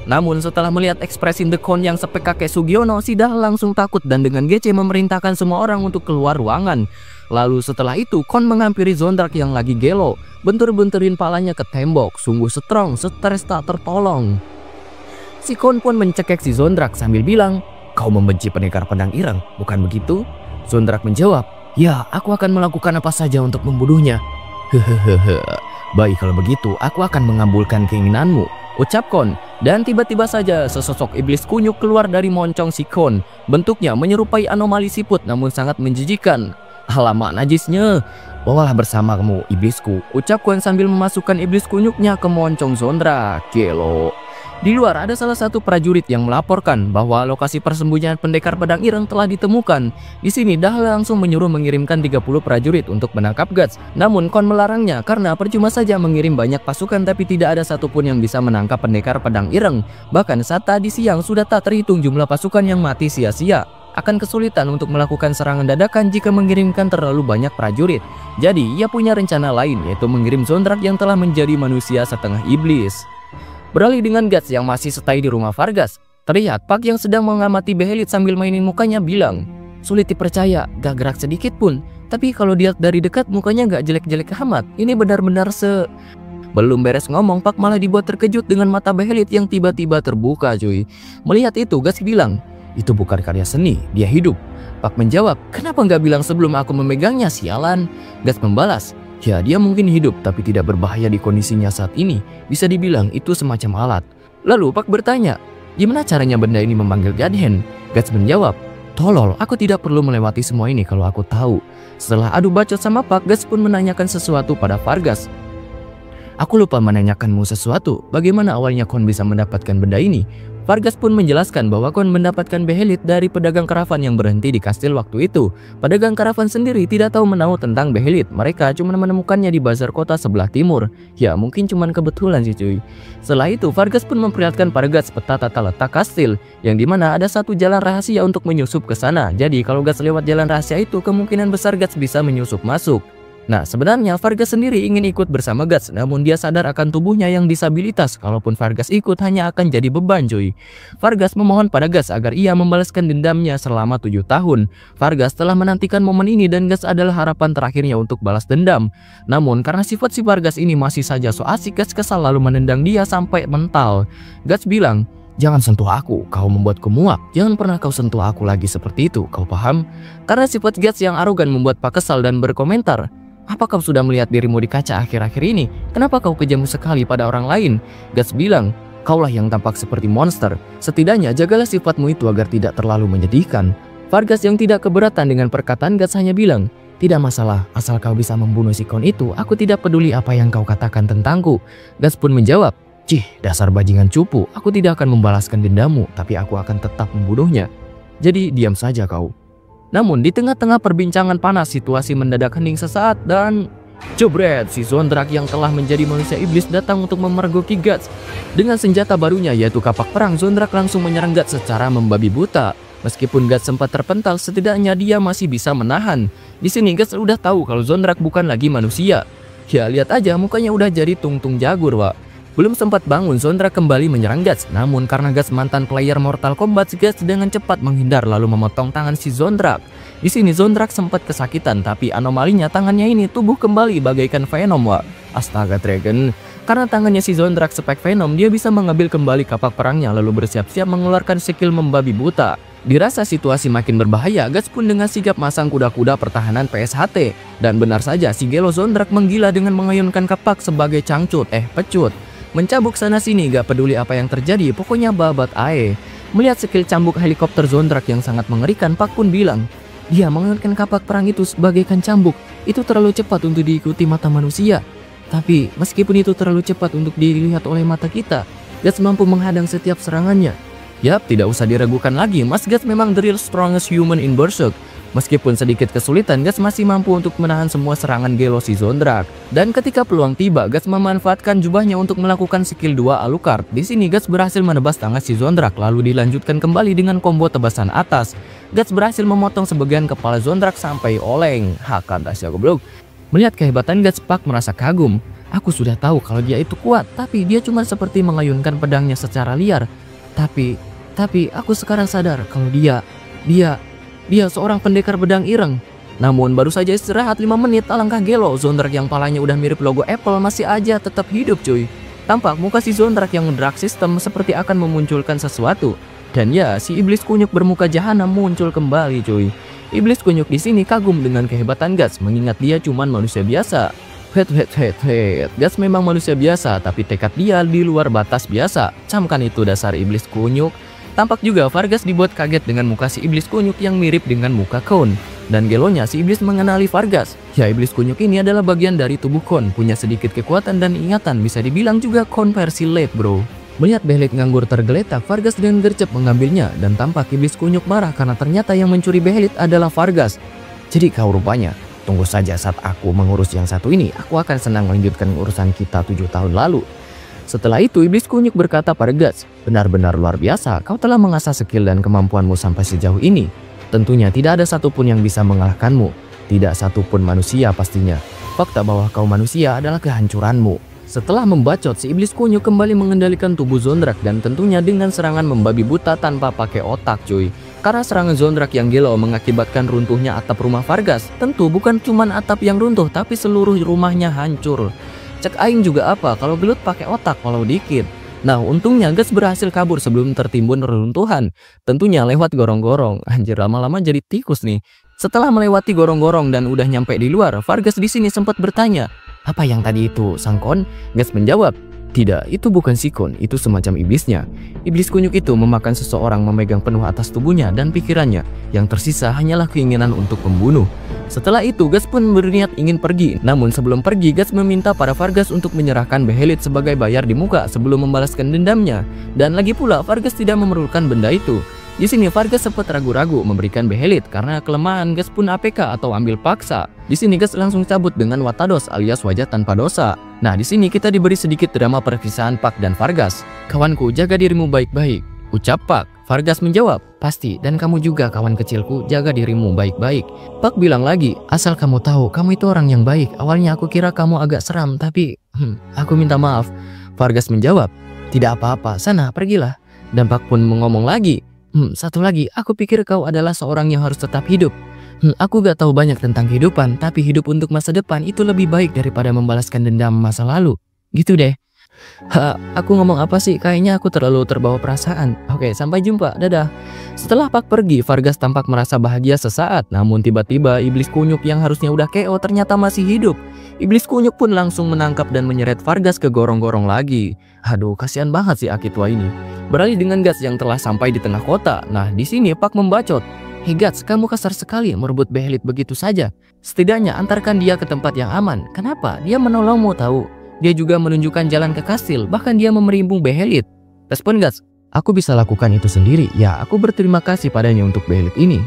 Namun setelah melihat ekspresi The Khon yang sepek kakek Sugiono, si Dahal langsung takut dan dengan GC memerintahkan semua orang untuk keluar ruangan. Lalu setelah itu Khon menghampiri Zondrak yang lagi gelo, bentur-benturin palanya ke tembok. Sungguh strong, stres tak tertolong. Si Khon pun mencekek si Zondrak sambil bilang, "Kau membenci pendekar pedang ireng, bukan begitu?" Zondrak menjawab, "Ya, aku akan melakukan apa saja untuk membunuhnya." "Hehehe, baik kalau begitu aku akan mengabulkan keinginanmu," ucap Khon. Dan tiba-tiba saja sesosok iblis kunyuk keluar dari moncong si Khon. Bentuknya menyerupai anomali siput namun sangat menjijikan. "Alamak najisnya, bawalah bersamamu iblisku," ucap Khon sambil memasukkan iblis kunyuknya ke moncong Zondrak. Gelo. Di luar ada salah satu prajurit yang melaporkan bahwa lokasi persembunyian pendekar pedang ireng telah ditemukan. Di sini Dahal langsung menyuruh mengirimkan 30 prajurit untuk menangkap Guts. Namun Khon melarangnya karena percuma saja mengirim banyak pasukan tapi tidak ada satupun yang bisa menangkap pendekar pedang ireng. Bahkan saat tadi siang sudah tak terhitung jumlah pasukan yang mati sia-sia. Akan kesulitan untuk melakukan serangan dadakan jika mengirimkan terlalu banyak prajurit. Jadi ia punya rencana lain, yaitu mengirim Zondrak yang telah menjadi manusia setengah iblis. Beralih dengan Guts yang masih stay di rumah Vargas. Terlihat Pak yang sedang mengamati behelit sambil mainin mukanya bilang, "Sulit dipercaya, gak gerak sedikit pun. Tapi kalau dilihat dari dekat mukanya gak jelek-jelek amat. Ini benar-benar Belum beres ngomong Pak malah dibuat terkejut dengan mata behelit yang tiba-tiba terbuka cuy. Melihat itu Guts bilang, "Itu bukan karya seni, dia hidup." Pak menjawab, "Kenapa gak bilang sebelum aku memegangnya sialan?" Guts membalas, "Ya dia mungkin hidup tapi tidak berbahaya di kondisinya saat ini. Bisa dibilang itu semacam alat." Lalu Pak bertanya, "Gimana caranya benda ini memanggil Gunhand?" Guts menjawab, "Tolol, aku tidak perlu melewati semua ini kalau aku tahu." Setelah adu bacot sama Pak, Guts pun menanyakan sesuatu pada Vargas. "Aku lupa menanyakanmu sesuatu. Bagaimana awalnya Khon bisa mendapatkan benda ini?" Vargas pun menjelaskan bahwa Khon mendapatkan behelit dari pedagang karavan yang berhenti di kastil waktu itu. Pedagang karavan sendiri tidak tahu menahu tentang behelit. Mereka cuma menemukannya di bazar kota sebelah timur. Ya mungkin cuma kebetulan sih cuy. Setelah itu Vargas pun memperlihatkan pada Guts peta tata letak kastil, yang dimana ada satu jalan rahasia untuk menyusup ke sana. Jadi kalau Guts lewat jalan rahasia itu, kemungkinan besar Guts bisa menyusup masuk. Nah sebenarnya Vargas sendiri ingin ikut bersama Guts, namun dia sadar akan tubuhnya yang disabilitas. Kalaupun Vargas ikut hanya akan jadi beban cuy. Vargas memohon pada Guts agar ia membalaskan dendamnya selama 7 tahun. Vargas telah menantikan momen ini dan Guts adalah harapan terakhirnya untuk balas dendam. Namun karena sifat si Vargas ini masih saja so asik, Guts kesal lalu menendang dia sampai mental. Guts bilang, "Jangan sentuh aku, kau membuatku muak. Jangan pernah kau sentuh aku lagi seperti itu, kau paham?" Karena sifat Guts yang arogan membuat Pak kesal dan berkomentar, "Apa kau sudah melihat dirimu di kaca akhir-akhir ini? Kenapa kau kejam sekali pada orang lain?" Guts bilang, "Kaulah yang tampak seperti monster. Setidaknya jagalah sifatmu itu agar tidak terlalu menyedihkan." Vargas yang tidak keberatan dengan perkataan Guts hanya bilang, "Tidak masalah, asal kau bisa membunuh si Khon itu, aku tidak peduli apa yang kau katakan tentangku." Guts pun menjawab, "Cih, dasar bajingan cupu, aku tidak akan membalaskan dendamu, tapi aku akan tetap membunuhnya. Jadi diam saja kau." Namun di tengah-tengah perbincangan panas, situasi mendadak hening sesaat dan jebret, si Zondrak yang telah menjadi manusia iblis datang untuk memergoki Guts. Dengan senjata barunya yaitu kapak perang, Zondrak langsung menyerang Guts secara membabi buta. Meskipun Guts sempat terpental, setidaknya dia masih bisa menahan. Di sini Guts udah tahu kalau Zondrak bukan lagi manusia. Ya lihat aja mukanya udah jadi tungtung jagur, Wak. Belum sempat bangun, Zondrak kembali menyerang Guts. Namun karena Guts mantan player Mortal Kombat, Guts dengan cepat menghindar lalu memotong tangan si Zondrak. Di sini Zondrak sempat kesakitan, tapi anomalinya tangannya ini tubuh kembali bagaikan Venom, Wak. Astaga Dragon. Karena tangannya si Zondrak spek Venom, dia bisa mengambil kembali kapak perangnya lalu bersiap-siap mengeluarkan skill membabi buta. Dirasa situasi makin berbahaya, Guts pun dengan sigap masang kuda-kuda pertahanan PSHT. Dan benar saja si Gelo Zondrak menggila dengan mengayunkan kapak sebagai pecut. Mencabuk sana sini gak peduli apa yang terjadi, pokoknya babat ae. Melihat skill cambuk helikopter Zondrak yang sangat mengerikan, Pak pun bilang, dia mengayunkan kapak perang itu sebagaikan cambuk. Itu terlalu cepat untuk diikuti mata manusia. Tapi meskipun itu terlalu cepat untuk dilihat oleh mata kita, Guts mampu menghadang setiap serangannya. Yap, tidak usah diragukan lagi, Mas Guts memang the real strongest human in Berserk. Meskipun sedikit kesulitan, Guts masih mampu untuk menahan semua serangan Gelo si Zondrak. Dan ketika peluang tiba, Guts memanfaatkan jubahnya untuk melakukan skill 2 Alucard. Di sini Guts berhasil menebas tangan si Zondrak, lalu dilanjutkan kembali dengan combo tebasan atas. Guts berhasil memotong sebagian kepala Zondrak sampai oleng. Hakan Tasya goblok. Melihat kehebatan Guts, Pak merasa kagum. Aku sudah tahu kalau dia itu kuat, tapi dia cuma seperti mengayunkan pedangnya secara liar. Tapi aku sekarang sadar kalau dia seorang pendekar pedang ireng. Namun baru saja istirahat 5 menit, alangkah Gelo Zondrak yang palanya udah mirip logo Apple masih aja tetap hidup cuy. Tampak muka si Zondrak yang Dark System seperti akan memunculkan sesuatu. Dan ya, si iblis kunyuk bermuka jahanam muncul kembali cuy. Iblis kunyuk di sini kagum dengan kehebatan Guts, mengingat dia cuman manusia biasa. Guts memang manusia biasa, tapi tekad dia di luar batas biasa. Camkan itu dasar iblis kunyuk. Tampak juga Vargas dibuat kaget dengan muka si iblis kunyuk yang mirip dengan muka Khorne. Dan gelonya si iblis mengenali Vargas. Ya, iblis kunyuk ini adalah bagian dari tubuh Khorne, punya sedikit kekuatan dan ingatan, bisa dibilang juga Khorne versi late bro. Melihat Behelit nganggur tergeletak, Vargas dengan gercep mengambilnya, dan tampak iblis kunyuk marah karena ternyata yang mencuri Behelit adalah Vargas. Jadi kau rupanya, tunggu saja saat aku mengurus yang satu ini, aku akan senang melanjutkan urusan kita 7 tahun lalu. Setelah itu iblis kunyuk berkata pada Guts, benar-benar luar biasa, kau telah mengasah skill dan kemampuanmu sampai sejauh ini. Tentunya tidak ada satupun yang bisa mengalahkanmu, tidak satupun manusia pastinya. Fakta bahwa kau manusia adalah kehancuranmu. Setelah membacot, si iblis kunyuk kembali mengendalikan tubuh Zondrak dan tentunya dengan serangan membabi buta tanpa pakai otak cuy. Karena serangan Zondrak yang gelo mengakibatkan runtuhnya atap rumah Vargas. Tentu bukan cuma atap yang runtuh, tapi seluruh rumahnya hancur. Cek aing juga apa kalau gelut pakai otak walau dikit. Nah, untungnya Guts berhasil kabur sebelum tertimbun reruntuhan. Tentunya lewat gorong-gorong. Anjir, lama-lama jadi tikus nih. Setelah melewati gorong-gorong dan udah nyampe di luar, Vargas di sini sempat bertanya, "Apa yang tadi itu, Sang Khorne?" Guts menjawab, "Tidak, itu bukan si Khorne, itu semacam iblisnya. Iblis kunyuk itu memakan seseorang memegang penuh atas tubuhnya dan pikirannya. Yang tersisa hanyalah keinginan untuk membunuh." Setelah itu, Guts pun berniat ingin pergi. Namun sebelum pergi, Guts meminta para Vargas untuk menyerahkan Behelit sebagai bayar di muka sebelum membalaskan dendamnya. Dan lagi pula, Vargas tidak memerlukan benda itu. Di sini Vargas sempat ragu-ragu memberikan Behelit karena kelemahan Guts pun APK atau ambil paksa. Di sini Guts langsung cabut dengan Watados alias wajah tanpa dosa. Nah, di sini kita diberi sedikit drama perpisahan Pak dan Vargas. "Kawanku, jaga dirimu baik-baik," ucap Pak. Vargas menjawab, "Pasti, dan kamu juga kawan kecilku, jaga dirimu baik-baik." Pak bilang lagi, "Asal kamu tahu, kamu itu orang yang baik. Awalnya aku kira kamu agak seram, tapi aku minta maaf." Vargas menjawab, "Tidak apa-apa, sana pergilah." Dan Pak pun ngomong lagi, "Satu lagi, aku pikir kau adalah seorang yang harus tetap hidup. Aku gak tahu banyak tentang kehidupan, tapi hidup untuk masa depan itu lebih baik daripada membalaskan dendam masa lalu." Gitu deh. Aku ngomong apa sih? Kayaknya aku terlalu terbawa perasaan. Oke, sampai jumpa, dadah. Setelah Pak pergi, Vargas tampak merasa bahagia sesaat. Namun tiba-tiba iblis kunyuk yang harusnya udah KO ternyata masih hidup. Iblis kunyuk pun langsung menangkap dan menyeret Vargas ke gorong-gorong lagi. Aduh, kasihan banget si Aki tua ini. Beralih dengan Guts yang telah sampai di tengah kota. Nah, di sini Pak membacot, "Hei Guts, kamu kasar sekali merebut Behelit begitu saja. Setidaknya antarkan dia ke tempat yang aman. Kenapa? Dia menolongmu tahu. Dia juga menunjukkan jalan ke kastil, bahkan dia memerimbung Behelit." Respon Guts, "Aku bisa lakukan itu sendiri. Ya, aku berterima kasih padanya untuk Behelit ini.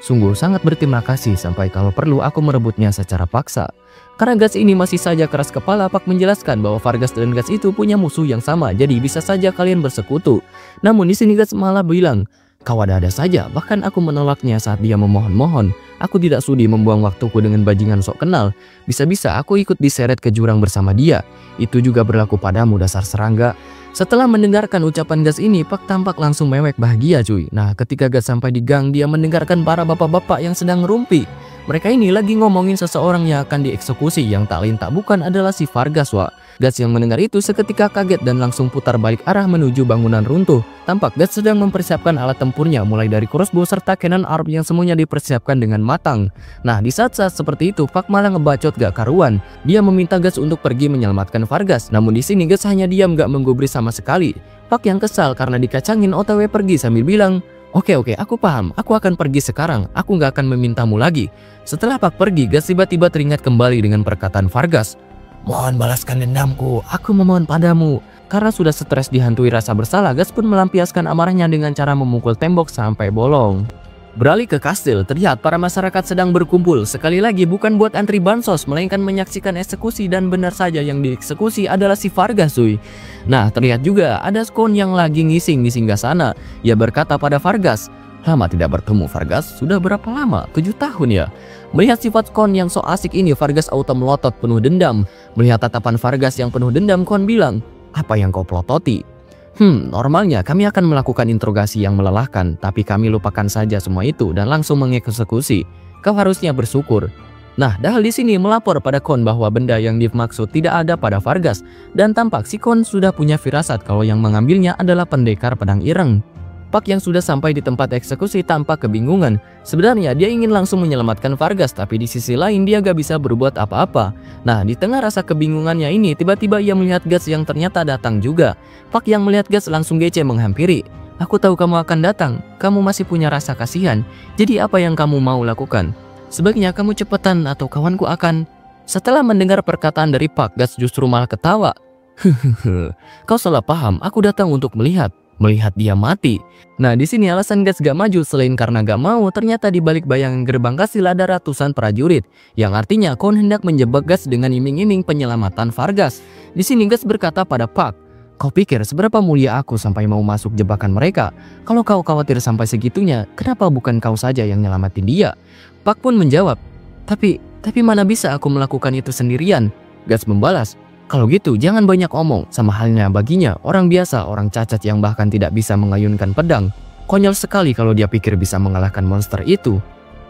Sungguh sangat berterima kasih, sampai kalau perlu aku merebutnya secara paksa." Karena Guts ini masih saja keras kepala, Pak menjelaskan bahwa Vargas dan Guts itu punya musuh yang sama, jadi bisa saja kalian bersekutu. Namun di sini Guts malah bilang, Kau ada-ada saja, bahkan aku menolaknya saat dia memohon-mohon. Aku tidak sudi membuang waktuku dengan bajingan sok kenal. Bisa-bisa aku ikut diseret ke jurang bersama dia. Itu juga berlaku padamu, dasar serangga. Setelah mendengarkan ucapan Guts ini, Pak tampak langsung mewek bahagia cuy. Nah, ketika Guts sampai di gang, dia mendengarkan para bapak-bapak yang sedang ngerumpi. Mereka ini lagi ngomongin seseorang yang akan dieksekusi, yang tak lain tak bukan adalah si Vargas, Wak. Guts yang mendengar itu seketika kaget dan langsung putar balik arah menuju bangunan runtuh. Tampak Guts sedang mempersiapkan alat tempurnya, mulai dari crossbow serta cannon arm yang semuanya dipersiapkan dengan matang. Nah, di saat-saat seperti itu, Pak malah ngebacot gak karuan. Dia meminta Guts untuk pergi menyelamatkan Vargas. Namun di sini Guts hanya diam gak menggubris sama sekali. Pak yang kesal karena dikacangin OTW pergi sambil bilang, Oke, aku paham. Aku akan pergi sekarang. Aku gak akan memintamu lagi. Setelah Pak pergi, Guts tiba-tiba teringat kembali dengan perkataan Vargas. Mohon balaskan dendamku. Aku memohon padamu. Karena sudah stres dihantui rasa bersalah, Guts pun melampiaskan amarahnya dengan cara memukul tembok sampai bolong. Beralih ke kastil, terlihat para masyarakat sedang berkumpul. Sekali lagi bukan buat antri bansos, melainkan menyaksikan eksekusi, dan benar saja yang dieksekusi adalah si Vargas cuy. Nah, terlihat juga ada Skon yang lagi ngising di singgah sana. Ia berkata pada Vargas, lama tidak bertemu Vargas, sudah berapa lama? 7 tahun ya? Melihat sifat Skon yang so asik ini, Vargas auto melotot penuh dendam. Melihat tatapan Vargas yang penuh dendam, Kon bilang, apa yang kau pelototi? Normalnya kami akan melakukan interogasi yang melelahkan, tapi kami lupakan saja semua itu dan langsung mengeksekusi. Kau harusnya bersyukur. Nah, Dahal di sini melapor pada Kon bahwa benda yang dimaksud tidak ada pada Vargas, dan tampak si Kon sudah punya firasat kalau yang mengambilnya adalah pendekar pedang ireng. Pak yang sudah sampai di tempat eksekusi tampak kebingungan. Sebenarnya dia ingin langsung menyelamatkan Vargas, tapi di sisi lain dia gak bisa berbuat apa-apa. Nah, di tengah rasa kebingungannya ini, tiba-tiba ia melihat Guts yang ternyata datang juga. Pak yang melihat Guts langsung gece menghampiri. Aku tahu kamu akan datang, kamu masih punya rasa kasihan. Jadi apa yang kamu mau lakukan? Sebaiknya kamu cepetan atau kawanku akan... Setelah mendengar perkataan dari Pak, Guts justru malah ketawa. Kau salah paham, aku datang untuk melihat dia mati. Nah, di sini alasan Guts gak maju selain karena gak mau, ternyata di balik bayangan gerbang kastil ada ratusan prajurit, yang artinya Kon hendak menjebak Guts dengan iming-iming penyelamatan Vargas. Di sini Guts berkata pada Pak, kau pikir seberapa mulia aku sampai mau masuk jebakan mereka? Kalau kau khawatir sampai segitunya, kenapa bukan kau saja yang nyelamatin dia? Pak pun menjawab, tapi mana bisa aku melakukan itu sendirian? Guts membalas, kalau gitu jangan banyak omong, sama halnya baginya orang biasa, orang cacat yang bahkan tidak bisa mengayunkan pedang. Konyol sekali kalau dia pikir bisa mengalahkan monster itu.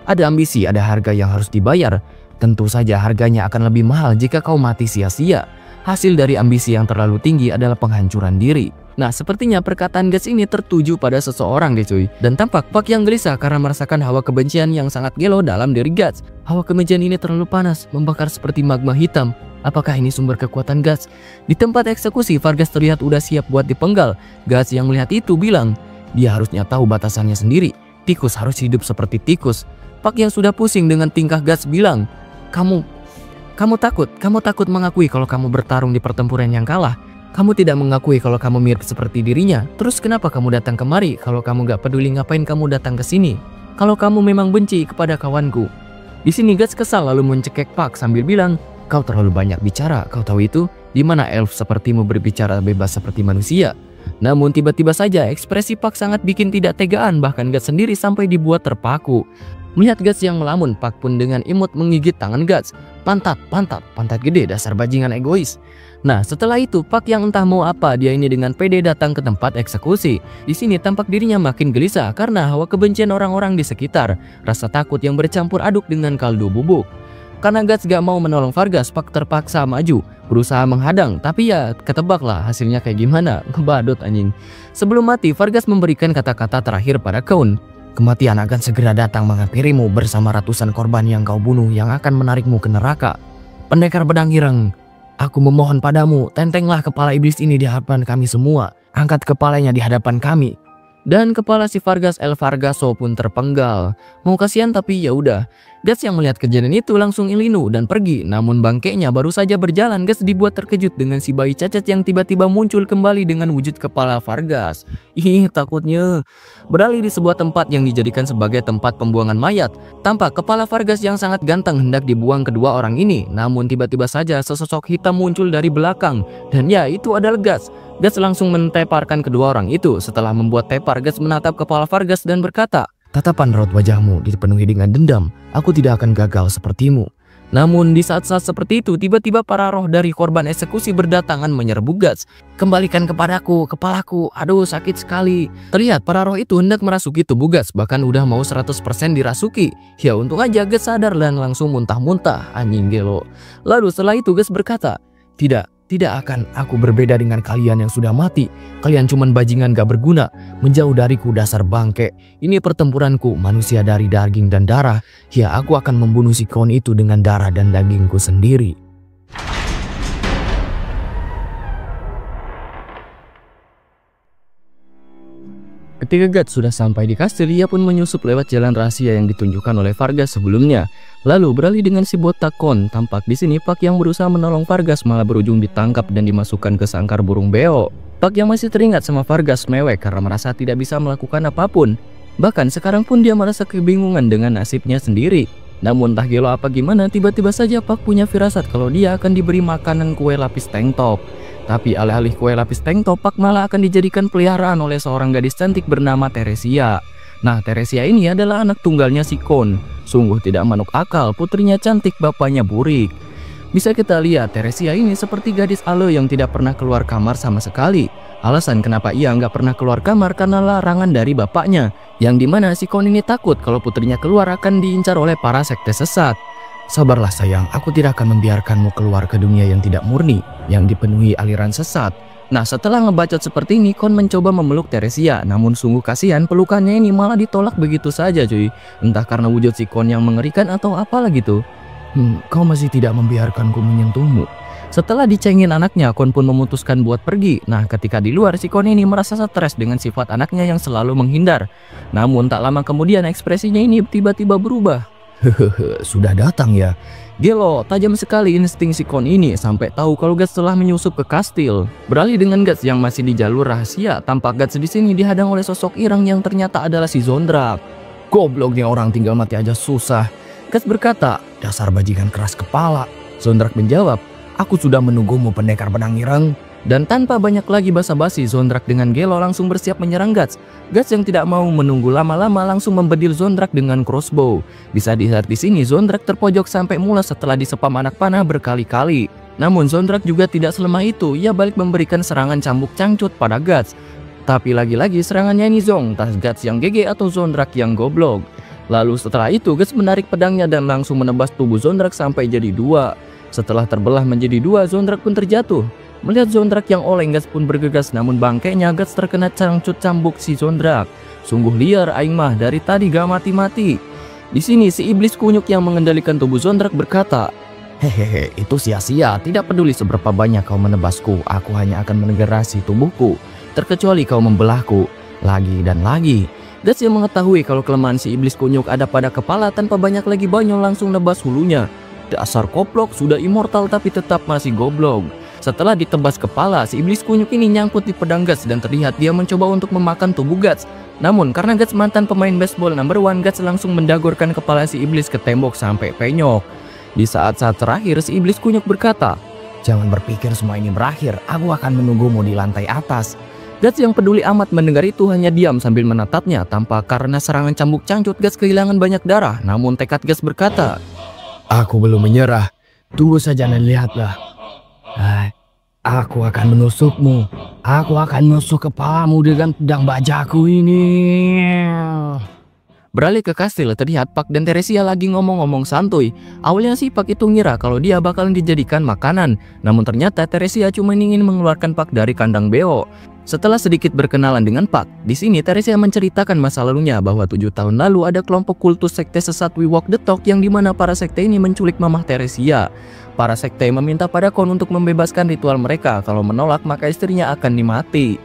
Ada ambisi, ada harga yang harus dibayar. Tentu saja harganya akan lebih mahal jika kau mati sia-sia. Hasil dari ambisi yang terlalu tinggi adalah penghancuran diri. Nah, sepertinya perkataan Guts ini tertuju pada seseorang deh cuy. Dan tampak Pak yang gelisah karena merasakan hawa kebencian yang sangat gelo dalam diri Guts. Hawa kebencian ini terlalu panas, membakar seperti magma hitam. Apakah ini sumber kekuatan Guts? Di tempat eksekusi, Vargas terlihat udah siap buat dipenggal. Guts yang melihat itu bilang, dia harusnya tahu batasannya sendiri. Tikus harus hidup seperti tikus. Pak yang sudah pusing dengan tingkah Guts bilang, Kamu takut mengakui kalau kamu bertarung di pertempuran yang kalah. Kamu tidak mengakui kalau kamu mirip seperti dirinya. Terus kenapa kamu datang kemari? Kalau kamu gak peduli, ngapain kamu datang ke sini? Kalau kamu memang benci kepada kawanku. Di sini Guts kesal lalu mencekik Pak sambil bilang, kau terlalu banyak bicara. Kau tahu itu? Di mana elf sepertimu berbicara bebas seperti manusia? Namun tiba-tiba saja ekspresi Pak sangat bikin tidak tegaan, bahkan Guts sendiri sampai dibuat terpaku. Melihat Guts yang melamun, Pak pun dengan imut menggigit tangan Guts. Pantat gede, dasar bajingan egois. Nah, setelah itu Pak yang entah mau apa, dia ini dengan pede datang ke tempat eksekusi. Di sini tampak dirinya makin gelisah karena hawa kebencian orang-orang di sekitar, rasa takut yang bercampur aduk dengan kaldu bubuk. Karena Guts gak mau menolong Vargas, Pak terpaksa maju, berusaha menghadang, tapi ya ketebaklah hasilnya kayak gimana, ngebadut anjing. Sebelum mati, Vargas memberikan kata-kata terakhir pada Kon. Kematian akan segera datang menghampirimu bersama ratusan korban yang kau bunuh yang akan menarikmu ke neraka. Pendekar pedang ireng, aku memohon padamu, tentenglah kepala iblis ini di hadapan kami semua. Angkat kepalanya di hadapan kami. Dan kepala si Vargas El Vargaso pun terpenggal. Mau kasihan tapi ya udah. Guts yang melihat kejadian itu langsung ilinu dan pergi, namun bangkainya baru saja berjalan, Guts dibuat terkejut dengan si bayi cacat yang tiba-tiba muncul kembali dengan wujud kepala Vargas. Ih, takutnya. Beralih di sebuah tempat yang dijadikan sebagai tempat pembuangan mayat, tampak kepala Vargas yang sangat ganteng hendak dibuang kedua orang ini, namun tiba-tiba saja sesosok hitam muncul dari belakang, dan ya, itu adalah Guts. Guts langsung menteparkan kedua orang itu. Setelah membuat tepar, Guts menatap kepala Vargas dan berkata, "Tatapan raut wajahmu dipenuhi dengan dendam. Aku tidak akan gagal sepertimu." Namun di saat-saat seperti itu, tiba-tiba para roh dari korban eksekusi berdatangan menyerbu Guts. "Kembalikan kepadaku, kepalaku. Aduh, sakit sekali." Terlihat para roh itu hendak merasuki tubuh Guts, bahkan udah mau 100% dirasuki. Ya untung aja Guts sadar dan langsung muntah-muntah. Anjing gelo. Lalu setelah itu Guts berkata, Tidak akan aku berbeda dengan kalian yang sudah mati. Kalian cuman bajingan gak berguna. Menjauh dariku dasar bangke. Ini pertempuranku, manusia dari daging dan darah. Ya, aku akan membunuh si Kon itu dengan darah dan dagingku sendiri. Ketika Guts sudah sampai di kastil, ia pun menyusup lewat jalan rahasia yang ditunjukkan oleh Vargas sebelumnya. Lalu beralih dengan si botak Kon. Tampak di sini Pak yang berusaha menolong Vargas malah berujung ditangkap dan dimasukkan ke sangkar burung beo. Pak yang masih teringat sama Vargas mewek karena merasa tidak bisa melakukan apapun. Bahkan sekarang pun dia merasa kebingungan dengan nasibnya sendiri. Namun entah gelo apa gimana, tiba-tiba saja Pak punya firasat kalau dia akan diberi makanan kue lapis tank top. Tapi alih-alih kue lapis tank top, Pak malah akan dijadikan peliharaan oleh seorang gadis cantik bernama Teresia. Nah, Teresia ini adalah anak tunggalnya si Kon. Sungguh tidak masuk akal, putrinya cantik, bapaknya burik. Bisa kita lihat, Teresia ini seperti gadis alo yang tidak pernah keluar kamar sama sekali. Alasan kenapa ia nggak pernah keluar kamar karena larangan dari bapaknya, yang dimana si Kon ini takut kalau putrinya keluar akan diincar oleh para sekte sesat. "Sabarlah sayang, aku tidak akan membiarkanmu keluar ke dunia yang tidak murni, yang dipenuhi aliran sesat." Nah, setelah ngebacot seperti ini, Kon mencoba memeluk Teresia, namun sungguh kasihan pelukannya ini malah ditolak begitu saja cuy. Entah karena wujud si Kon yang mengerikan atau apa lagi tuh. Kau masih tidak membiarkanku menyentuhmu." Setelah dicengin anaknya, Kon pun memutuskan buat pergi. Nah, ketika di luar, si Kon ini merasa stres dengan sifat anaknya yang selalu menghindar. Namun tak lama kemudian ekspresinya ini tiba-tiba berubah. "Hehehe, sudah datang ya." Gelo, tajam sekali insting si Kon ini sampai tahu kalau Guts telah menyusup ke kastil. Beralih dengan Guts yang masih di jalur rahasia, tampak Guts di sini dihadang oleh sosok Irang yang ternyata adalah si Zondrak. "Gobloknya orang tinggal mati aja susah." Guts berkata, "Dasar bajingan keras kepala." Zondrak menjawab, "Aku sudah menunggumu pendekar pedang ireng." Dan tanpa banyak lagi basa-basi, Zondrak dengan Gelo langsung bersiap menyerang Guts. Guts yang tidak mau menunggu lama-lama langsung membedil Zondrak dengan crossbow. Bisa dilihat di sini Zondrak terpojok sampai mulas setelah disepam anak panah berkali-kali. Namun Zondrak juga tidak selemah itu, ia balik memberikan serangan cambuk cangcut pada Guts. Tapi lagi-lagi serangannya ini zong, tas Guts yang GG atau Zondrak yang goblok. Lalu setelah itu Guts menarik pedangnya dan langsung menebas tubuh Zondrak sampai jadi dua. Setelah terbelah menjadi dua, Zondrak pun terjatuh. Melihat Zondrak yang oleng, Guts pun bergegas, namun bangkainya Guts terkena cangcut cambuk si Zondrak. Sungguh liar aing mah, dari tadi gak mati-mati. Di sini si iblis kunyuk yang mengendalikan tubuh Zondrak berkata, "Hehehe, itu sia-sia, tidak peduli seberapa banyak kau menebasku, aku hanya akan menegerasi tubuhku, terkecuali kau membelahku, lagi dan lagi." Guts yang mengetahui kalau kelemahan si iblis kunyuk ada pada kepala tanpa banyak lagi banyol langsung nebas hulunya. Dasar koplok, sudah immortal tapi tetap masih goblok. Setelah ditebas kepala, si iblis kunyuk ini nyangkut di pedang Guts dan terlihat dia mencoba untuk memakan tubuh Guts. Namun karena Guts mantan pemain baseball number 1, Guts langsung mendagorkan kepala si iblis ke tembok sampai penyok. Di saat-saat terakhir, si iblis kunyuk berkata, "Jangan berpikir semua ini berakhir, aku akan menunggumu di lantai atas." Guts yang peduli amat mendengar itu hanya diam sambil menatapnya. Tanpa karena serangan cambuk cangcut, Guts kehilangan banyak darah. Namun tekad Guts berkata, "Aku belum menyerah, tunggu saja dan lihatlah. Aku akan menusukmu. Aku akan menusuk kepalamu dengan pedang bajaku ini." Beralih ke kastil, terlihat Pak dan Teresia lagi ngomong-ngomong santuy. Awalnya sih Pak itu ngira kalau dia bakalan dijadikan makanan. Namun ternyata Teresia cuma ingin mengeluarkan Pak dari kandang beo. Setelah sedikit berkenalan dengan Pak, di sini Teresia menceritakan masa lalunya bahwa 7 tahun lalu ada kelompok kultus sekte sesat We Walk the Talk yang dimana para sekte ini menculik mamah Teresia. Para sekte meminta pada Kon untuk membebaskan ritual mereka, kalau menolak maka istrinya akan dimati.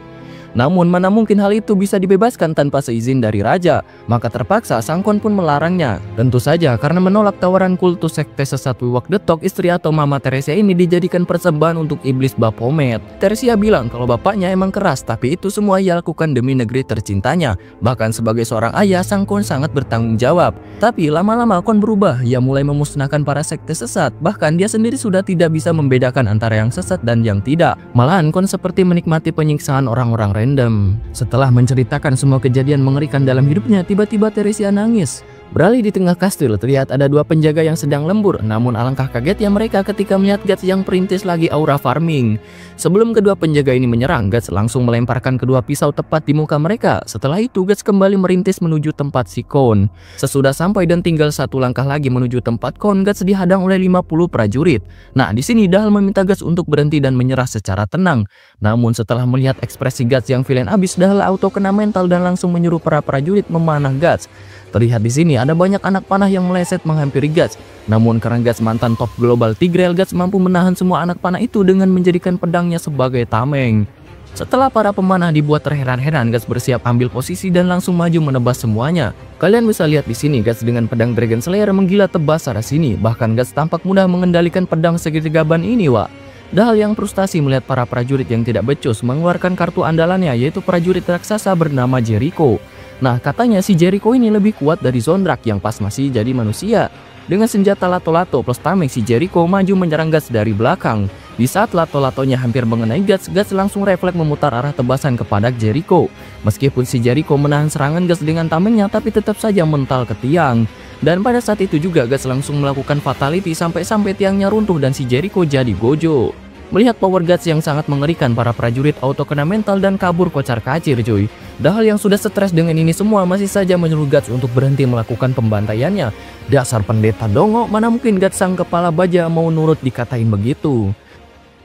Namun mana mungkin hal itu bisa dibebaskan tanpa seizin dari raja, maka terpaksa sang Kon pun melarangnya. Tentu saja karena menolak tawaran kultus sekte sesat Wewak the Tok, istri atau Mama Teresia ini dijadikan persembahan untuk iblis Baphomet. Teresia bilang kalau bapaknya emang keras, tapi itu semua ia lakukan demi negeri tercintanya. Bahkan sebagai seorang ayah, sang Kon sangat bertanggung jawab. Tapi lama-lama Kon berubah, ia mulai memusnahkan para sekte sesat. Bahkan dia sendiri sudah tidak bisa membedakan antara yang sesat dan yang tidak. Malahan Kon seperti menikmati penyiksaan orang-orang random. Setelah menceritakan semua kejadian mengerikan dalam hidupnya, tiba-tiba Teresia nangis. Beralih di tengah kastil, terlihat ada dua penjaga yang sedang lembur. Namun alangkah kagetnya mereka ketika melihat Guts yang perintis lagi aura farming. Sebelum kedua penjaga ini menyerang, Guts langsung melemparkan kedua pisau tepat di muka mereka. Setelah itu Guts kembali merintis menuju tempat si Kon. Sesudah sampai dan tinggal satu langkah lagi menuju tempat Kon, Guts dihadang oleh 50 prajurit. Nah, di sini Dahal meminta Guts untuk berhenti dan menyerah secara tenang. Namun setelah melihat ekspresi Guts yang villain abis, Dahal auto kena mental dan langsung menyuruh para prajurit memanah Guts. Terlihat di sini ada banyak anak panah yang meleset menghampiri Guts. Namun karena Guts mantan top global Tigreal, Guts mampu menahan semua anak panah itu dengan menjadikan pedangnya sebagai tameng. Setelah para pemanah dibuat terheran-heran, Guts bersiap ambil posisi dan langsung maju menebas semuanya. Kalian bisa lihat di sini Guts dengan pedang Dragon Slayer menggila tebas arah sini. Bahkan Guts tampak mudah mengendalikan pedang segitiga ban ini, Wak. Dahal yang frustasi melihat para prajurit yang tidak becus mengeluarkan kartu andalannya, yaitu prajurit raksasa bernama Jericho. Nah, katanya si Jericho ini lebih kuat dari Zondrak yang pas masih jadi manusia. Dengan senjata lato-lato plus tameng, si Jericho maju menyerang Guts dari belakang. Di saat lato-latonya hampir mengenai Guts, Guts langsung refleks memutar arah tebasan kepada Jericho. Meskipun si Jericho menahan serangan Guts dengan tamengnya, tapi tetap saja mental ke tiang. Dan pada saat itu juga Guts langsung melakukan fatality sampai tiangnya runtuh dan si Jericho jadi gojo. Melihat power Guts yang sangat mengerikan, para prajurit auto kena mental dan kabur kocar kacir, cuy. Dahal yang sudah stres dengan ini semua masih saja menyuruh Guts untuk berhenti melakukan pembantaiannya. Dasar pendeta dongo, mana mungkin Guts sang kepala baja mau nurut dikatain begitu.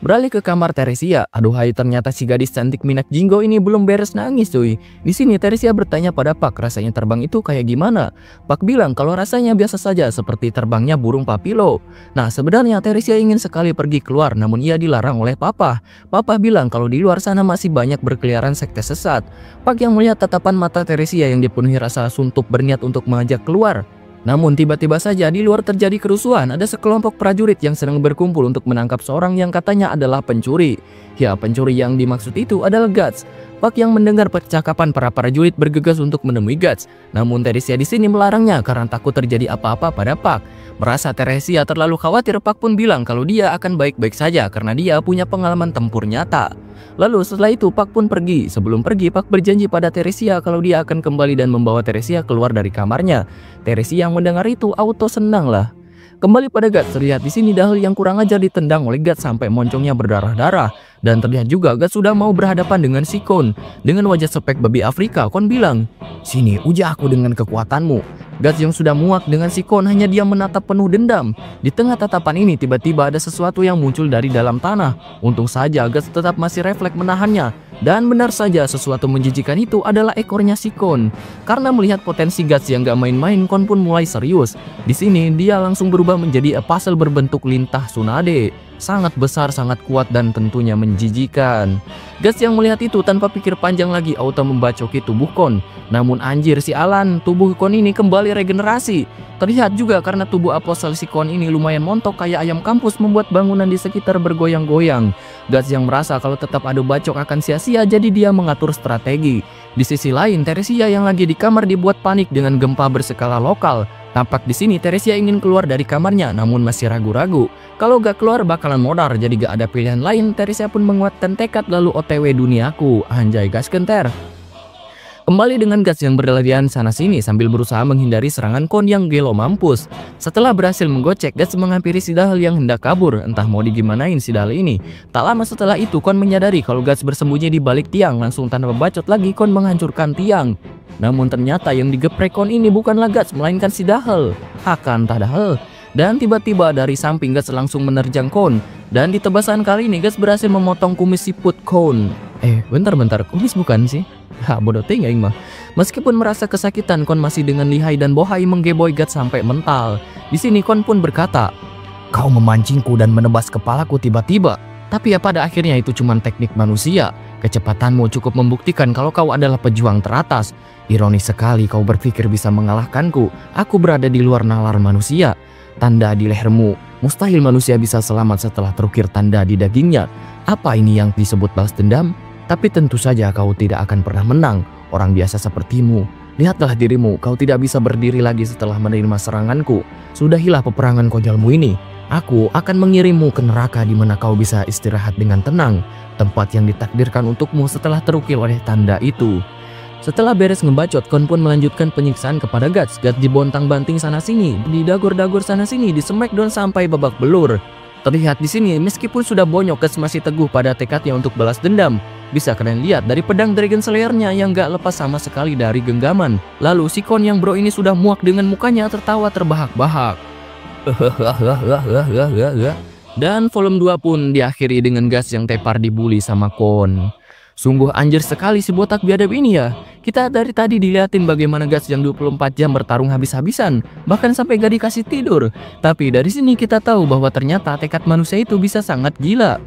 Beralih ke kamar Teresia. Aduhai, ternyata si gadis cantik Minak Jinggo ini belum beres nangis, cuy. Di sini Teresia bertanya pada Pak, rasanya terbang itu kayak gimana? Pak bilang kalau rasanya biasa saja, seperti terbangnya burung papilo. Nah, sebenarnya Teresia ingin sekali pergi keluar, namun ia dilarang oleh Papa. Papa bilang kalau di luar sana masih banyak berkeliaran sekte sesat. Pak yang melihat tatapan mata Teresia yang dipenuhi rasa suntuk berniat untuk mengajak keluar. Namun tiba-tiba saja di luar terjadi kerusuhan. Ada sekelompok prajurit yang sedang berkumpul untuk menangkap seorang yang katanya adalah pencuri. Ya, pencuri yang dimaksud itu adalah Guts. Pak yang mendengar percakapan para prajurit bergegas untuk menemui Guts. Namun Teresia di sini melarangnya karena takut terjadi apa-apa pada Pak. Merasa Teresia terlalu khawatir, Pak pun bilang kalau dia akan baik-baik saja karena dia punya pengalaman tempur nyata. Lalu setelah itu Pak pun pergi. Sebelum pergi, Pak berjanji pada Teresia kalau dia akan kembali dan membawa Teresia keluar dari kamarnya. Teresia yang mendengar itu auto senang lah. Kembali pada Guts, terlihat di sini Dahal yang kurang ajar ditendang oleh Guts sampai moncongnya berdarah-darah. Dan terlihat juga Guts sudah mau berhadapan dengan si Kon. Dengan wajah sepek babi Afrika, Kon bilang, "Sini, uji aku dengan kekuatanmu." Guts yang sudah muak dengan si Kon hanya diam menatap penuh dendam. Di tengah tatapan ini tiba-tiba ada sesuatu yang muncul dari dalam tanah. Untung saja Guts tetap masih refleks menahannya. Dan benar saja sesuatu menjijikan itu adalah ekornya si Kon. Karena melihat potensi Guts yang gak main-main, Kon pun mulai serius. Di sini dia langsung berubah menjadi puzzle berbentuk lintah Tsunade. Sangat besar, sangat kuat, dan tentunya menjijikan. Guts yang melihat itu tanpa pikir panjang lagi auto membacoki tubuh Kon. Namun anjir si Alan, tubuh Kon ini kembali regenerasi. Terlihat juga karena tubuh apostel si Kon ini lumayan montok kayak ayam kampus, membuat bangunan di sekitar bergoyang-goyang. Guts yang merasa kalau tetap adu bacok akan sia-sia, jadi dia mengatur strategi. Di sisi lain, Teresia yang lagi di kamar dibuat panik dengan gempa berskala lokal. Tampak di sini Teresia ingin keluar dari kamarnya, namun masih ragu-ragu. Kalau gak keluar bakalan modar, jadi gak ada pilihan lain. Teresia pun menguatkan tekad lalu OTW duniaku. Anjay gas kenter. Kembali dengan Guts yang berlarian sana-sini sambil berusaha menghindari serangan Kon yang gelo mampus. Setelah berhasil menggocek, Guts menghampiri si Dahal yang hendak kabur. Entah mau digimanain si Dahal ini. Tak lama setelah itu Kon menyadari kalau Guts bersembunyi di balik tiang. Langsung tanpa bacot lagi Kon menghancurkan tiang. Namun ternyata yang digeprek Kon ini bukanlah Guts, melainkan si Dahal. Akan tak Dahal. Dan tiba-tiba dari samping Guts langsung menerjang Kon. Dan di tebasan kali ini Guts berhasil memotong kumis siput Kon. Bentar, kumis bukan sih? Bodoh ting aing mah. Meskipun merasa kesakitan, Kon masih dengan lihai dan bohai menggeboy Guts sampai mental. Di sini Kon pun berkata, "Kau memancingku dan menebas kepalaku tiba-tiba. Tapi ya pada akhirnya itu cuma teknik manusia. Kecepatanmu cukup membuktikan kalau kau adalah pejuang teratas. Ironis sekali kau berpikir bisa mengalahkanku. Aku berada di luar nalar manusia. Tanda di lehermu. Mustahil manusia bisa selamat setelah terukir tanda di dagingnya. Apa ini yang disebut balas dendam? Tapi tentu saja kau tidak akan pernah menang. Orang biasa sepertimu. Lihatlah dirimu, kau tidak bisa berdiri lagi setelah menerima seranganku. Sudahilah peperangan konyolmu ini. Aku akan mengirimmu ke neraka di mana kau bisa istirahat dengan tenang. Tempat yang ditakdirkan untukmu setelah terukir oleh tanda itu. Setelah beres ngebacot, Kon pun melanjutkan penyiksaan kepada Guts. Guts dibontang-banting sana-sini, didagor-dagor sana-sini, di smackdown sampai babak belur. Terlihat di sini, meskipun sudah bonyok, Guts masih teguh pada tekadnya untuk balas dendam. Bisa kalian lihat dari pedang Dragon Slayer-nya yang gak lepas sama sekali dari genggaman. Lalu si Kon yang bro ini sudah muak dengan mukanya tertawa terbahak-bahak. Dan volume 2 pun diakhiri dengan Guts yang tepar dibully sama Kon. Sungguh anjir sekali si botak biadab ini ya. Kita dari tadi diliatin bagaimana Guts yang 24 jam bertarung habis-habisan, bahkan sampai gak dikasih tidur. Tapi dari sini kita tahu bahwa ternyata tekad manusia itu bisa sangat gila.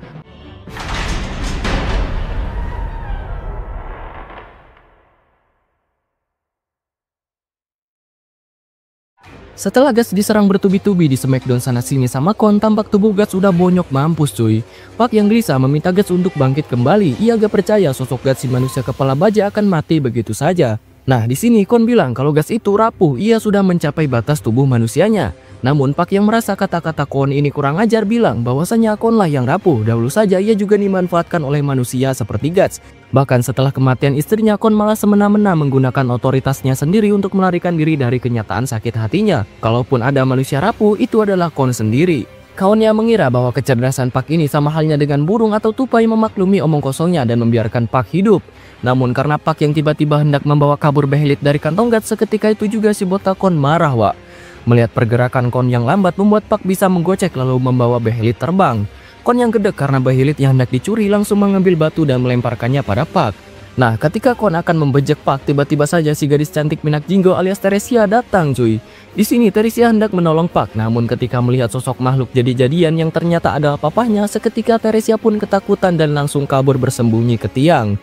Setelah Guts diserang bertubi-tubi di smackdown sana-sini sama Kon, tampak tubuh Guts udah bonyok mampus cuy. Pak yang gelisah meminta Guts untuk bangkit kembali. Ia gak percaya sosok Guts si manusia kepala baja akan mati begitu saja. Nah di sini Kon bilang kalau Guts itu rapuh, ia sudah mencapai batas tubuh manusianya. Namun Pak yang merasa kata-kata Kon ini kurang ajar bilang bahwasanya Kon lah yang rapuh. Dahulu saja ia juga dimanfaatkan oleh manusia seperti Guts. Bahkan setelah kematian istrinya, Kon malah semena-mena menggunakan otoritasnya sendiri untuk melarikan diri dari kenyataan sakit hatinya. Kalaupun ada manusia rapuh, itu adalah Kon sendiri. Kawannya mengira bahwa kecerdasan Pak ini sama halnya dengan burung atau tupai memaklumi omong kosongnya dan membiarkan Pak hidup. Namun karena Pak yang tiba-tiba hendak membawa kabur Behelit dari kantong Guts, seketika itu juga si botak Kon marah wak. Melihat pergerakan Kon yang lambat membuat Pak bisa menggocek lalu membawa Behelit terbang. Kon yang gedek karena Behelit yang hendak dicuri langsung mengambil batu dan melemparkannya pada Pak. Nah ketika Kon akan membejek Pak, tiba-tiba saja si gadis cantik Minak Jinggo alias Teresia datang cuy. Di sini Teresia hendak menolong Pak, namun ketika melihat sosok makhluk jadi-jadian yang ternyata adalah papahnya, seketika Teresia pun ketakutan dan langsung kabur bersembunyi ke tiang.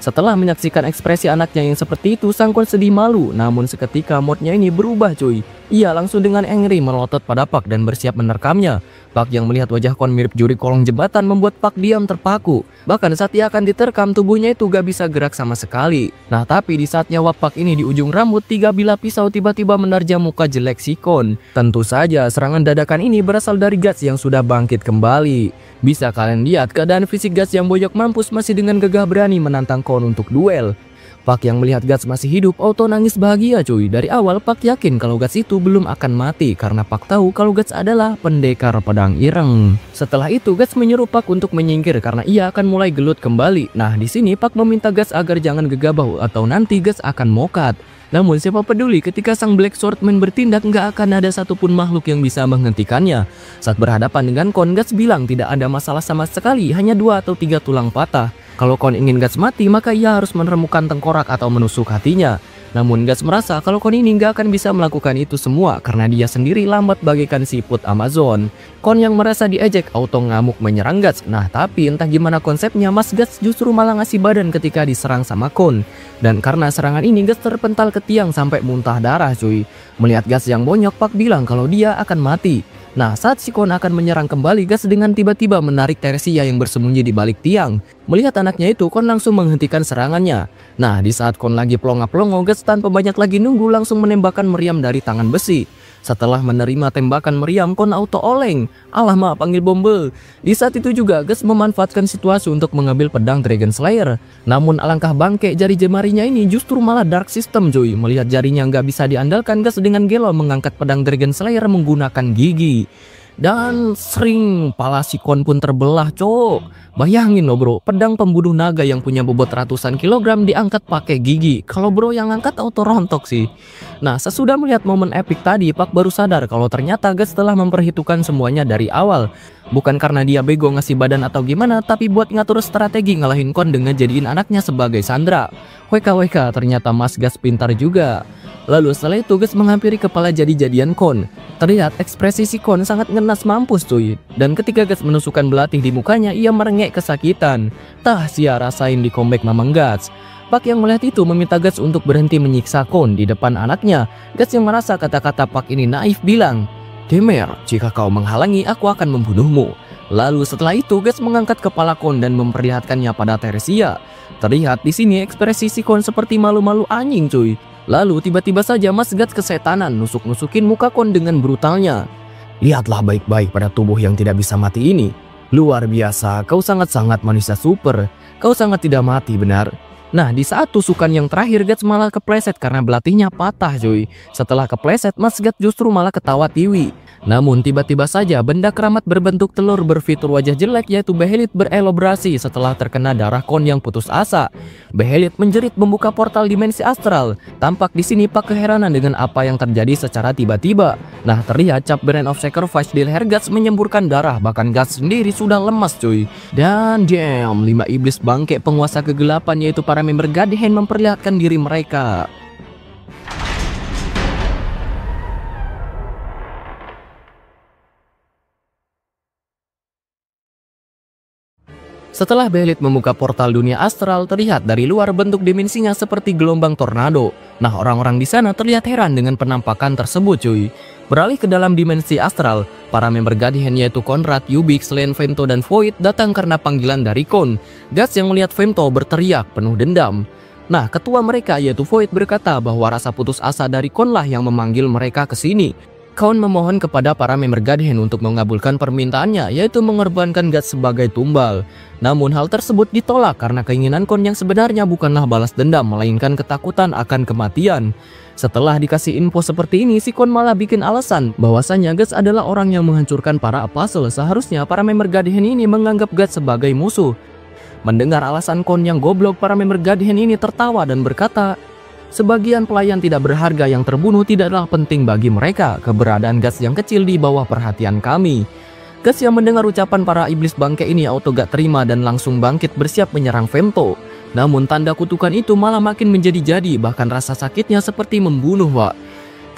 Setelah menyaksikan ekspresi anaknya yang seperti itu, sang Kon sedih malu, namun seketika moodnya ini berubah cuy. Ia langsung dengan angry melotot pada Pak dan bersiap menerkamnya. Pak yang melihat wajah Kon mirip juri kolong jembatan membuat Pak diam terpaku. Bahkan saat ia akan diterkam, tubuhnya itu gak bisa gerak sama sekali. Nah tapi di saat nyawa Pak ini di ujung rambut, 3 bilah pisau tiba-tiba menerjang muka jelek si Kon. Tentu saja serangan dadakan ini berasal dari Guts yang sudah bangkit kembali. Bisa kalian lihat keadaan fisik Guts yang bonyok mampus masih dengan gagah berani menantang Kon untuk duel. Pak yang melihat Guts masih hidup auto nangis bahagia cuy. Dari awal Pak yakin kalau Guts itu belum akan mati karena Pak tahu kalau Guts adalah pendekar pedang ireng. Setelah itu Guts menyuruh Pak untuk menyingkir karena ia akan mulai gelut kembali. Nah di sini Pak meminta Guts agar jangan gegabah atau nanti Guts akan mokat. Namun siapa peduli ketika sang Black Swordman bertindak, nggak akan ada satupun makhluk yang bisa menghentikannya. Saat berhadapan dengan Kon, Guts bilang tidak ada masalah sama sekali, hanya 2 atau 3 tulang patah. Kalau Kon ingin Guts mati, maka ia harus menemukan tengkorak atau menusuk hatinya. Namun Guts merasa kalau Kon ini nggak akan bisa melakukan itu semua karena dia sendiri lambat bagaikan siput Amazon. Kon yang merasa diejek auto ngamuk menyerang Guts. Nah tapi entah gimana konsepnya, Mas Guts justru malah ngasih badan ketika diserang sama Kon. Dan karena serangan ini Guts terpental ke tiang sampai muntah darah cuy. Melihat Guts yang bonyok, Pak bilang kalau dia akan mati. Nah saat si Kon akan menyerang kembali, Guts dengan tiba-tiba menarik Teresia yang bersembunyi di balik tiang. Melihat anaknya itu, Kon langsung menghentikan serangannya. Nah di saat Kon lagi pelongo-pelongo, Guts tanpa banyak lagi nunggu langsung menembakkan meriam dari tangan besi. Setelah menerima tembakan meriam, Kon auto oleng. Alamak panggil bombe. Di saat itu juga Guts memanfaatkan situasi untuk mengambil pedang Dragon Slayer. Namun alangkah bangke jari jemarinya ini justru malah dark system cuy. Melihat jarinya nggak bisa diandalkan, Guts dengan gelo mengangkat pedang Dragon Slayer menggunakan gigi. Dan sering pala si Kon pun terbelah cok. Bayangin loh bro, pedang pembunuh naga yang punya bobot ratusan kilogram diangkat pakai gigi. Kalau bro yang angkat auto rontok sih. Nah sesudah melihat momen epic tadi, Pak baru sadar kalau ternyata Guts telah memperhitungkan semuanya dari awal. Bukan karena dia bego ngasih badan atau gimana, tapi buat ngatur strategi ngalahin Kon dengan jadiin anaknya sebagai sandera. WKWK, ternyata Mas Gas pintar juga. Lalu setelah itu Gas menghampiri kepala jadi-jadian Kon. Terlihat ekspresi si Kon sangat ngenas mampus cuy. Dan ketika Gas menusukkan belatih di mukanya, ia merengek kesakitan. Tah sia rasain di comeback Mamang Gas. Pak yang melihat itu meminta Gas untuk berhenti menyiksa Kon di depan anaknya. Gas yang merasa kata-kata Pak ini naif bilang, "Demer, jika kau menghalangi aku akan membunuhmu." Lalu setelah itu Gas mengangkat kepala Kon dan memperlihatkannya pada Teresia. Terlihat di sini ekspresi si Kon seperti malu-malu anjing cuy. Lalu tiba-tiba saja Mas Gas kesetanan nusuk-nusukin muka Kon dengan brutalnya. "Lihatlah baik-baik pada tubuh yang tidak bisa mati ini. Luar biasa, kau sangat-sangat manusia super. Kau sangat tidak mati benar." Nah, di saat tusukan yang terakhir Gas malah kepleset karena belatihnya patah cuy. Setelah kepleset, Mas Gas justru malah ketawa tiwi. Namun tiba-tiba saja benda keramat berbentuk telur berfitur wajah jelek yaitu Behelit berelobrasi setelah terkena darah Kon yang putus asa. Behelit menjerit membuka portal dimensi astral. Tampak di sini Pak keheranan dengan apa yang terjadi secara tiba-tiba. Nah, terlihat cap Brand of Sacrifice di leher Gas menyemburkan darah, bahkan Gas sendiri sudah lemas cuy. Dan jam 5 iblis bangke penguasa kegelapan yaitu para member God Hand memperlihatkan diri mereka. Setelah Behelit membuka portal dunia astral, terlihat dari luar bentuk dimensinya seperti gelombang tornado. Nah, orang-orang di sana terlihat heran dengan penampakan tersebut cuy. Beralih ke dalam dimensi astral, para member God Hand yaitu Conrad, Ubik, Slane, Femto, dan Void datang karena panggilan dari Kon. Gas yang melihat Femto berteriak penuh dendam. Nah, ketua mereka yaitu Void berkata bahwa rasa putus asa dari Kon lah yang memanggil mereka ke sini. Kon memohon kepada para member God Hand untuk mengabulkan permintaannya, yaitu mengorbankan Gas sebagai tumbal. Namun hal tersebut ditolak karena keinginan Kon yang sebenarnya bukanlah balas dendam, melainkan ketakutan akan kematian. Setelah dikasih info seperti ini, si Kon malah bikin alasan bahwasanya Gas adalah orang yang menghancurkan para apostle. Seharusnya para member God Hand ini menganggap Gas sebagai musuh. Mendengar alasan Kon yang goblok, para member God Hand ini tertawa dan berkata, "Sebagian pelayan tidak berharga yang terbunuh tidaklah penting bagi mereka. Keberadaan Gas yang kecil di bawah perhatian kami." Gas yang mendengar ucapan para iblis bangke ini auto gak terima dan langsung bangkit bersiap menyerang Femto. Namun tanda kutukan itu malah makin menjadi-jadi, bahkan rasa sakitnya seperti membunuh Wak.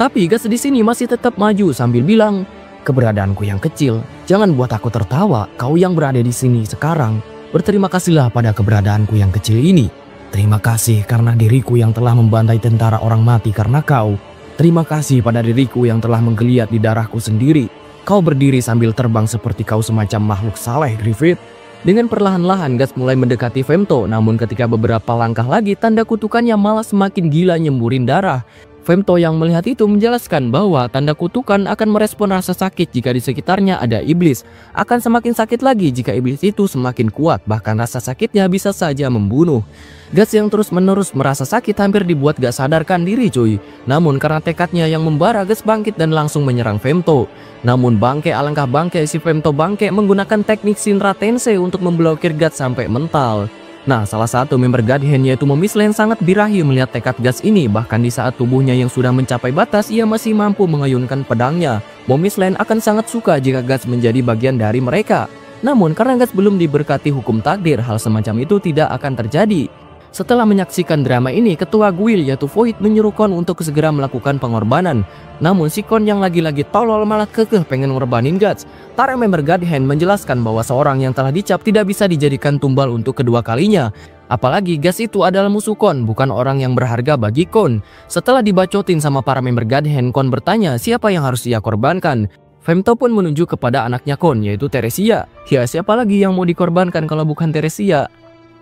Tapi Gas di sini masih tetap maju sambil bilang, "Keberadaanku yang kecil, jangan buat aku tertawa. Kau yang berada di sini sekarang, berterima kasihlah pada keberadaanku yang kecil ini. Terima kasih karena diriku yang telah membantai tentara orang mati karena kau. Terima kasih pada diriku yang telah menggeliat di darahku sendiri. Kau berdiri sambil terbang seperti kau semacam makhluk saleh, Griffith." Dengan perlahan-lahan Gas mulai mendekati Femto, namun ketika beberapa langkah lagi tanda kutukannya malah semakin gila nyemburin darah. Femto yang melihat itu menjelaskan bahwa tanda kutukan akan merespon rasa sakit jika di sekitarnya ada iblis. Akan semakin sakit lagi jika iblis itu semakin kuat, bahkan rasa sakitnya bisa saja membunuh. Gas yang terus-menerus merasa sakit hampir dibuat gak sadarkan diri cuy. Namun karena tekadnya yang membara, Gas bangkit dan langsung menyerang Femto. Namun bangke alangkah bangke si Femto bangke menggunakan teknik Shinra Tensei untuk memblokir Gas sampai mental. Nah, salah satu member God Hand yaitu Mommy Slane sangat birahi melihat tekad Gas ini. Bahkan di saat tubuhnya yang sudah mencapai batas, ia masih mampu mengayunkan pedangnya. Mommy Slane akan sangat suka jika Gas menjadi bagian dari mereka. Namun karena Gas belum diberkati hukum takdir, hal semacam itu tidak akan terjadi. Setelah menyaksikan drama ini, ketua guild yaitu Void menyuruh Kon untuk segera melakukan pengorbanan. Namun si Kon yang lagi-lagi tolol malah kekeh pengen ngorbanin Gas. Para member God Hand menjelaskan bahwa seorang yang telah dicap tidak bisa dijadikan tumbal untuk kedua kalinya. Apalagi Gas itu adalah musuh Kon, bukan orang yang berharga bagi Kon. Setelah dibacotin sama para member God Hand, Kon bertanya siapa yang harus ia korbankan. Femto pun menuju kepada anaknya Kon yaitu Teresia. Ya, siapa lagi yang mau dikorbankan kalau bukan Teresia?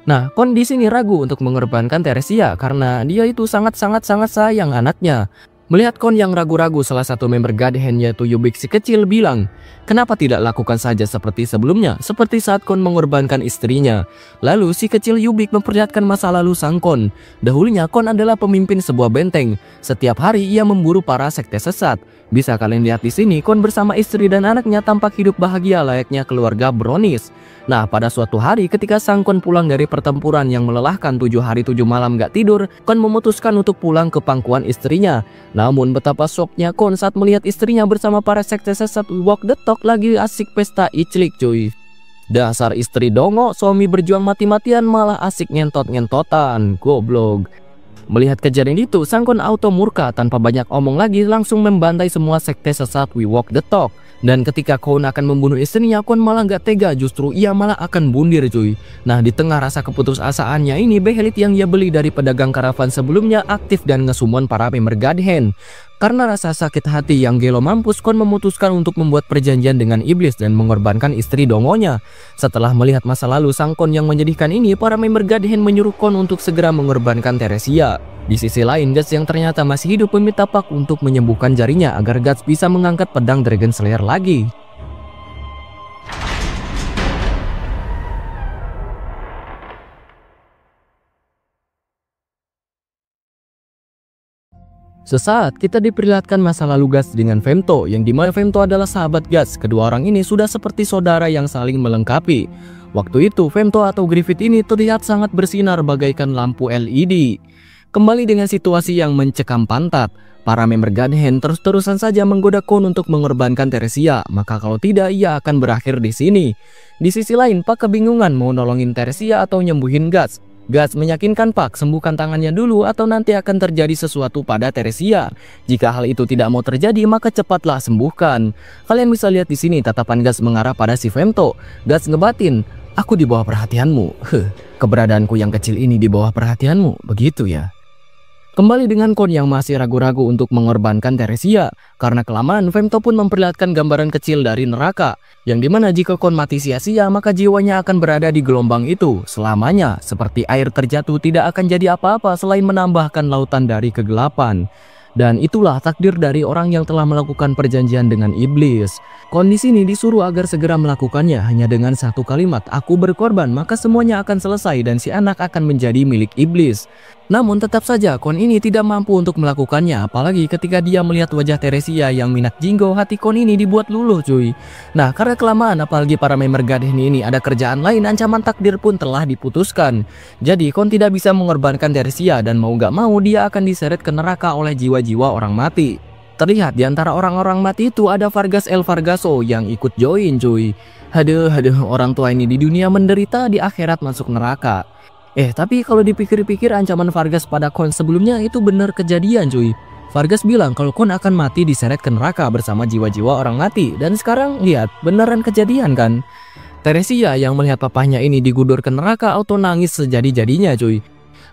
Nah, Kon di sini ragu untuk mengorbankan Teresia karena dia itu sangat-sangat sayang anaknya. Melihat Kon yang ragu-ragu, salah satu member God Hand yaitu Ubik si kecil bilang, "Kenapa tidak lakukan saja seperti sebelumnya, seperti saat Kon mengorbankan istrinya?" Lalu si kecil Ubik memperlihatkan masa lalu sang Kon. Dahulunya Kon adalah pemimpin sebuah benteng. Setiap hari ia memburu para sekte sesat. Bisa kalian lihat di sini, Kon bersama istri dan anaknya tampak hidup bahagia layaknya keluarga Brownies. Nah, pada suatu hari ketika sang Kon pulang dari pertempuran yang melelahkan 7 hari 7 malam gak tidur, Kon memutuskan untuk pulang ke pangkuan istrinya. Namun betapa syoknya Kon saat melihat istrinya bersama para sekte sesat walk the talk lagi asik pesta iclik cuy. Dasar istri dongo, suami berjuang mati-matian malah asik ngentot-ngentotan, goblok. Melihat kejadian itu, Sang Kon auto murka tanpa banyak omong lagi langsung membantai semua sekte sesat We Walk the Talk. Dan ketika Kon akan membunuh istrinya, Kon malah gak tega, justru ia malah akan bundir cuy. Nah di tengah rasa keputusasaannya ini, Behelit yang ia beli dari pedagang karavan sebelumnya aktif dan ngesumon para member Godhand. Karena rasa sakit hati yang gelo mampus, Kon memutuskan untuk membuat perjanjian dengan iblis dan mengorbankan istri dongonya. Setelah melihat masa lalu Sang Kon yang menyedihkan ini, para member Godhand menyuruh Kon untuk segera mengorbankan Theresia. Di sisi lain, Guts yang ternyata masih hidup meminta Pak untuk menyembuhkan jarinya agar Guts bisa mengangkat pedang Dragon Slayer lagi. Sesaat kita diperlihatkan masa lalu Guts dengan Femto, yang dimana Femto adalah sahabat Guts. Kedua orang ini sudah seperti saudara yang saling melengkapi. Waktu itu Femto atau Griffith ini terlihat sangat bersinar bagaikan lampu LED. Kembali dengan situasi yang mencekam pantat, para member Godhand terus-terusan saja menggoda Kon untuk mengorbankan Theresia, maka kalau tidak ia akan berakhir di sini. Di sisi lain, Pak kebingungan mau nolongin Theresia atau nyembuhin Guts. Guts meyakinkan Pak sembuhkan tangannya dulu atau nanti akan terjadi sesuatu pada Theresia. Jika hal itu tidak mau terjadi, maka cepatlah sembuhkan. Kalian bisa lihat di sini tatapan Guts mengarah pada si Femto. Guts ngebatin, aku di bawah perhatianmu. Keberadaanku yang kecil ini di bawah perhatianmu, begitu ya. Kembali dengan Kon yang masih ragu-ragu untuk mengorbankan Theresia. Karena kelamaan, Femto pun memperlihatkan gambaran kecil dari neraka, yang dimana jika Kon mati sia-sia, maka jiwanya akan berada di gelombang itu selamanya. Seperti air terjatuh tidak akan jadi apa-apa selain menambahkan lautan dari kegelapan. Dan itulah takdir dari orang yang telah melakukan perjanjian dengan iblis. Kon di sini disuruh agar segera melakukannya hanya dengan satu kalimat, aku berkorban, maka semuanya akan selesai dan si anak akan menjadi milik iblis. Namun tetap saja Kon ini tidak mampu untuk melakukannya, apalagi ketika dia melihat wajah Theresia yang minat jinggo, hati Kon ini dibuat luluh cuy. Nah karena kelamaan apalagi para member Godhand ini ada kerjaan lain, ancaman takdir pun telah diputuskan. Jadi Kon tidak bisa mengorbankan Theresia dan mau gak mau dia akan diseret ke neraka oleh jiwa-jiwa orang mati. Terlihat di antara orang-orang mati itu ada Vargas El Vargaso yang ikut join cuy. Haduh orang tua ini di dunia menderita, di akhirat masuk neraka. Tapi kalau dipikir-pikir ancaman Vargas pada Kon sebelumnya itu benar kejadian cuy. Vargas bilang kalau Kon akan mati diseret ke neraka bersama jiwa-jiwa orang mati. Dan sekarang lihat beneran kejadian kan. Theresia yang melihat papahnya ini digudur ke neraka auto nangis sejadi-jadinya cuy.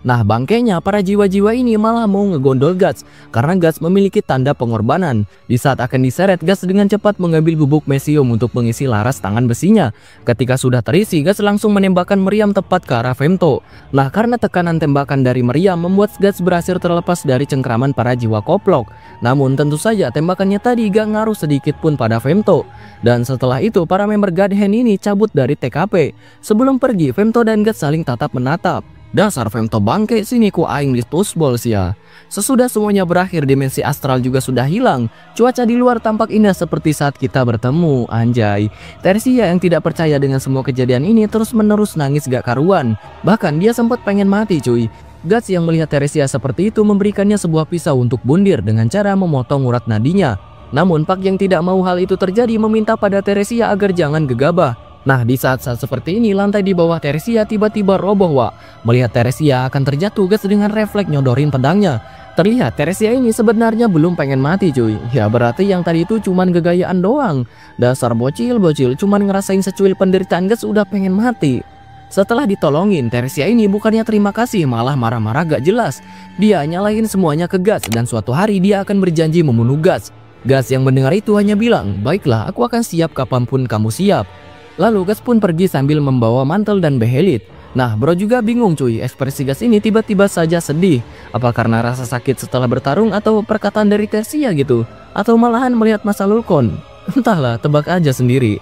Nah bangkainya para jiwa-jiwa ini malah mau ngegondol Guts karena Guts memiliki tanda pengorbanan. Di saat akan diseret, Guts dengan cepat mengambil bubuk mesium untuk mengisi laras tangan besinya. Ketika sudah terisi, Guts langsung menembakkan meriam tepat ke arah Femto. Nah karena tekanan tembakan dari meriam membuat Guts berhasil terlepas dari cengkraman para jiwa koplok. Namun tentu saja tembakannya tadi gak ngaruh sedikit pun pada Femto. Dan setelah itu para member Godhand ini cabut dari TKP. Sebelum pergi, Femto dan Guts saling tatap menatap. Dasar Femto bangke, sini ku aing ditusbol sia. Sesudah semuanya berakhir, dimensi astral juga sudah hilang. Cuaca di luar tampak indah seperti saat kita bertemu, anjay. Theresia yang tidak percaya dengan semua kejadian ini terus menerus nangis gak karuan. Bahkan dia sempat pengen mati cuy. Guts yang melihat Theresia seperti itu memberikannya sebuah pisau untuk bundir dengan cara memotong urat nadinya. Namun Pak yang tidak mau hal itu terjadi meminta pada Theresia agar jangan gegabah. Nah di saat-saat seperti ini lantai di bawah Theresia tiba-tiba roboh wak. Melihat Theresia akan terjatuh, Guts dengan refleks nyodorin pedangnya. Terlihat Theresia ini sebenarnya belum pengen mati cuy. Ya berarti yang tadi itu cuman gegayaan doang. Dasar bocil-bocil cuman ngerasain secuil penderitaan Guts udah pengen mati. Setelah ditolongin, Theresia ini bukannya terima kasih malah marah-marah gak jelas. Dia nyalahin semuanya ke Guts dan suatu hari dia akan berjanji membunuh Guts. Guts yang mendengar itu hanya bilang, baiklah aku akan siap kapanpun kamu siap. Lalu Guts pun pergi sambil membawa mantel dan Behelit. Nah bro juga bingung cuy, ekspresi Guts ini tiba-tiba saja sedih. Apa karena rasa sakit setelah bertarung atau perkataan dari Theresia gitu? Atau malahan melihat masa lalu Kon? Entahlah, tebak aja sendiri.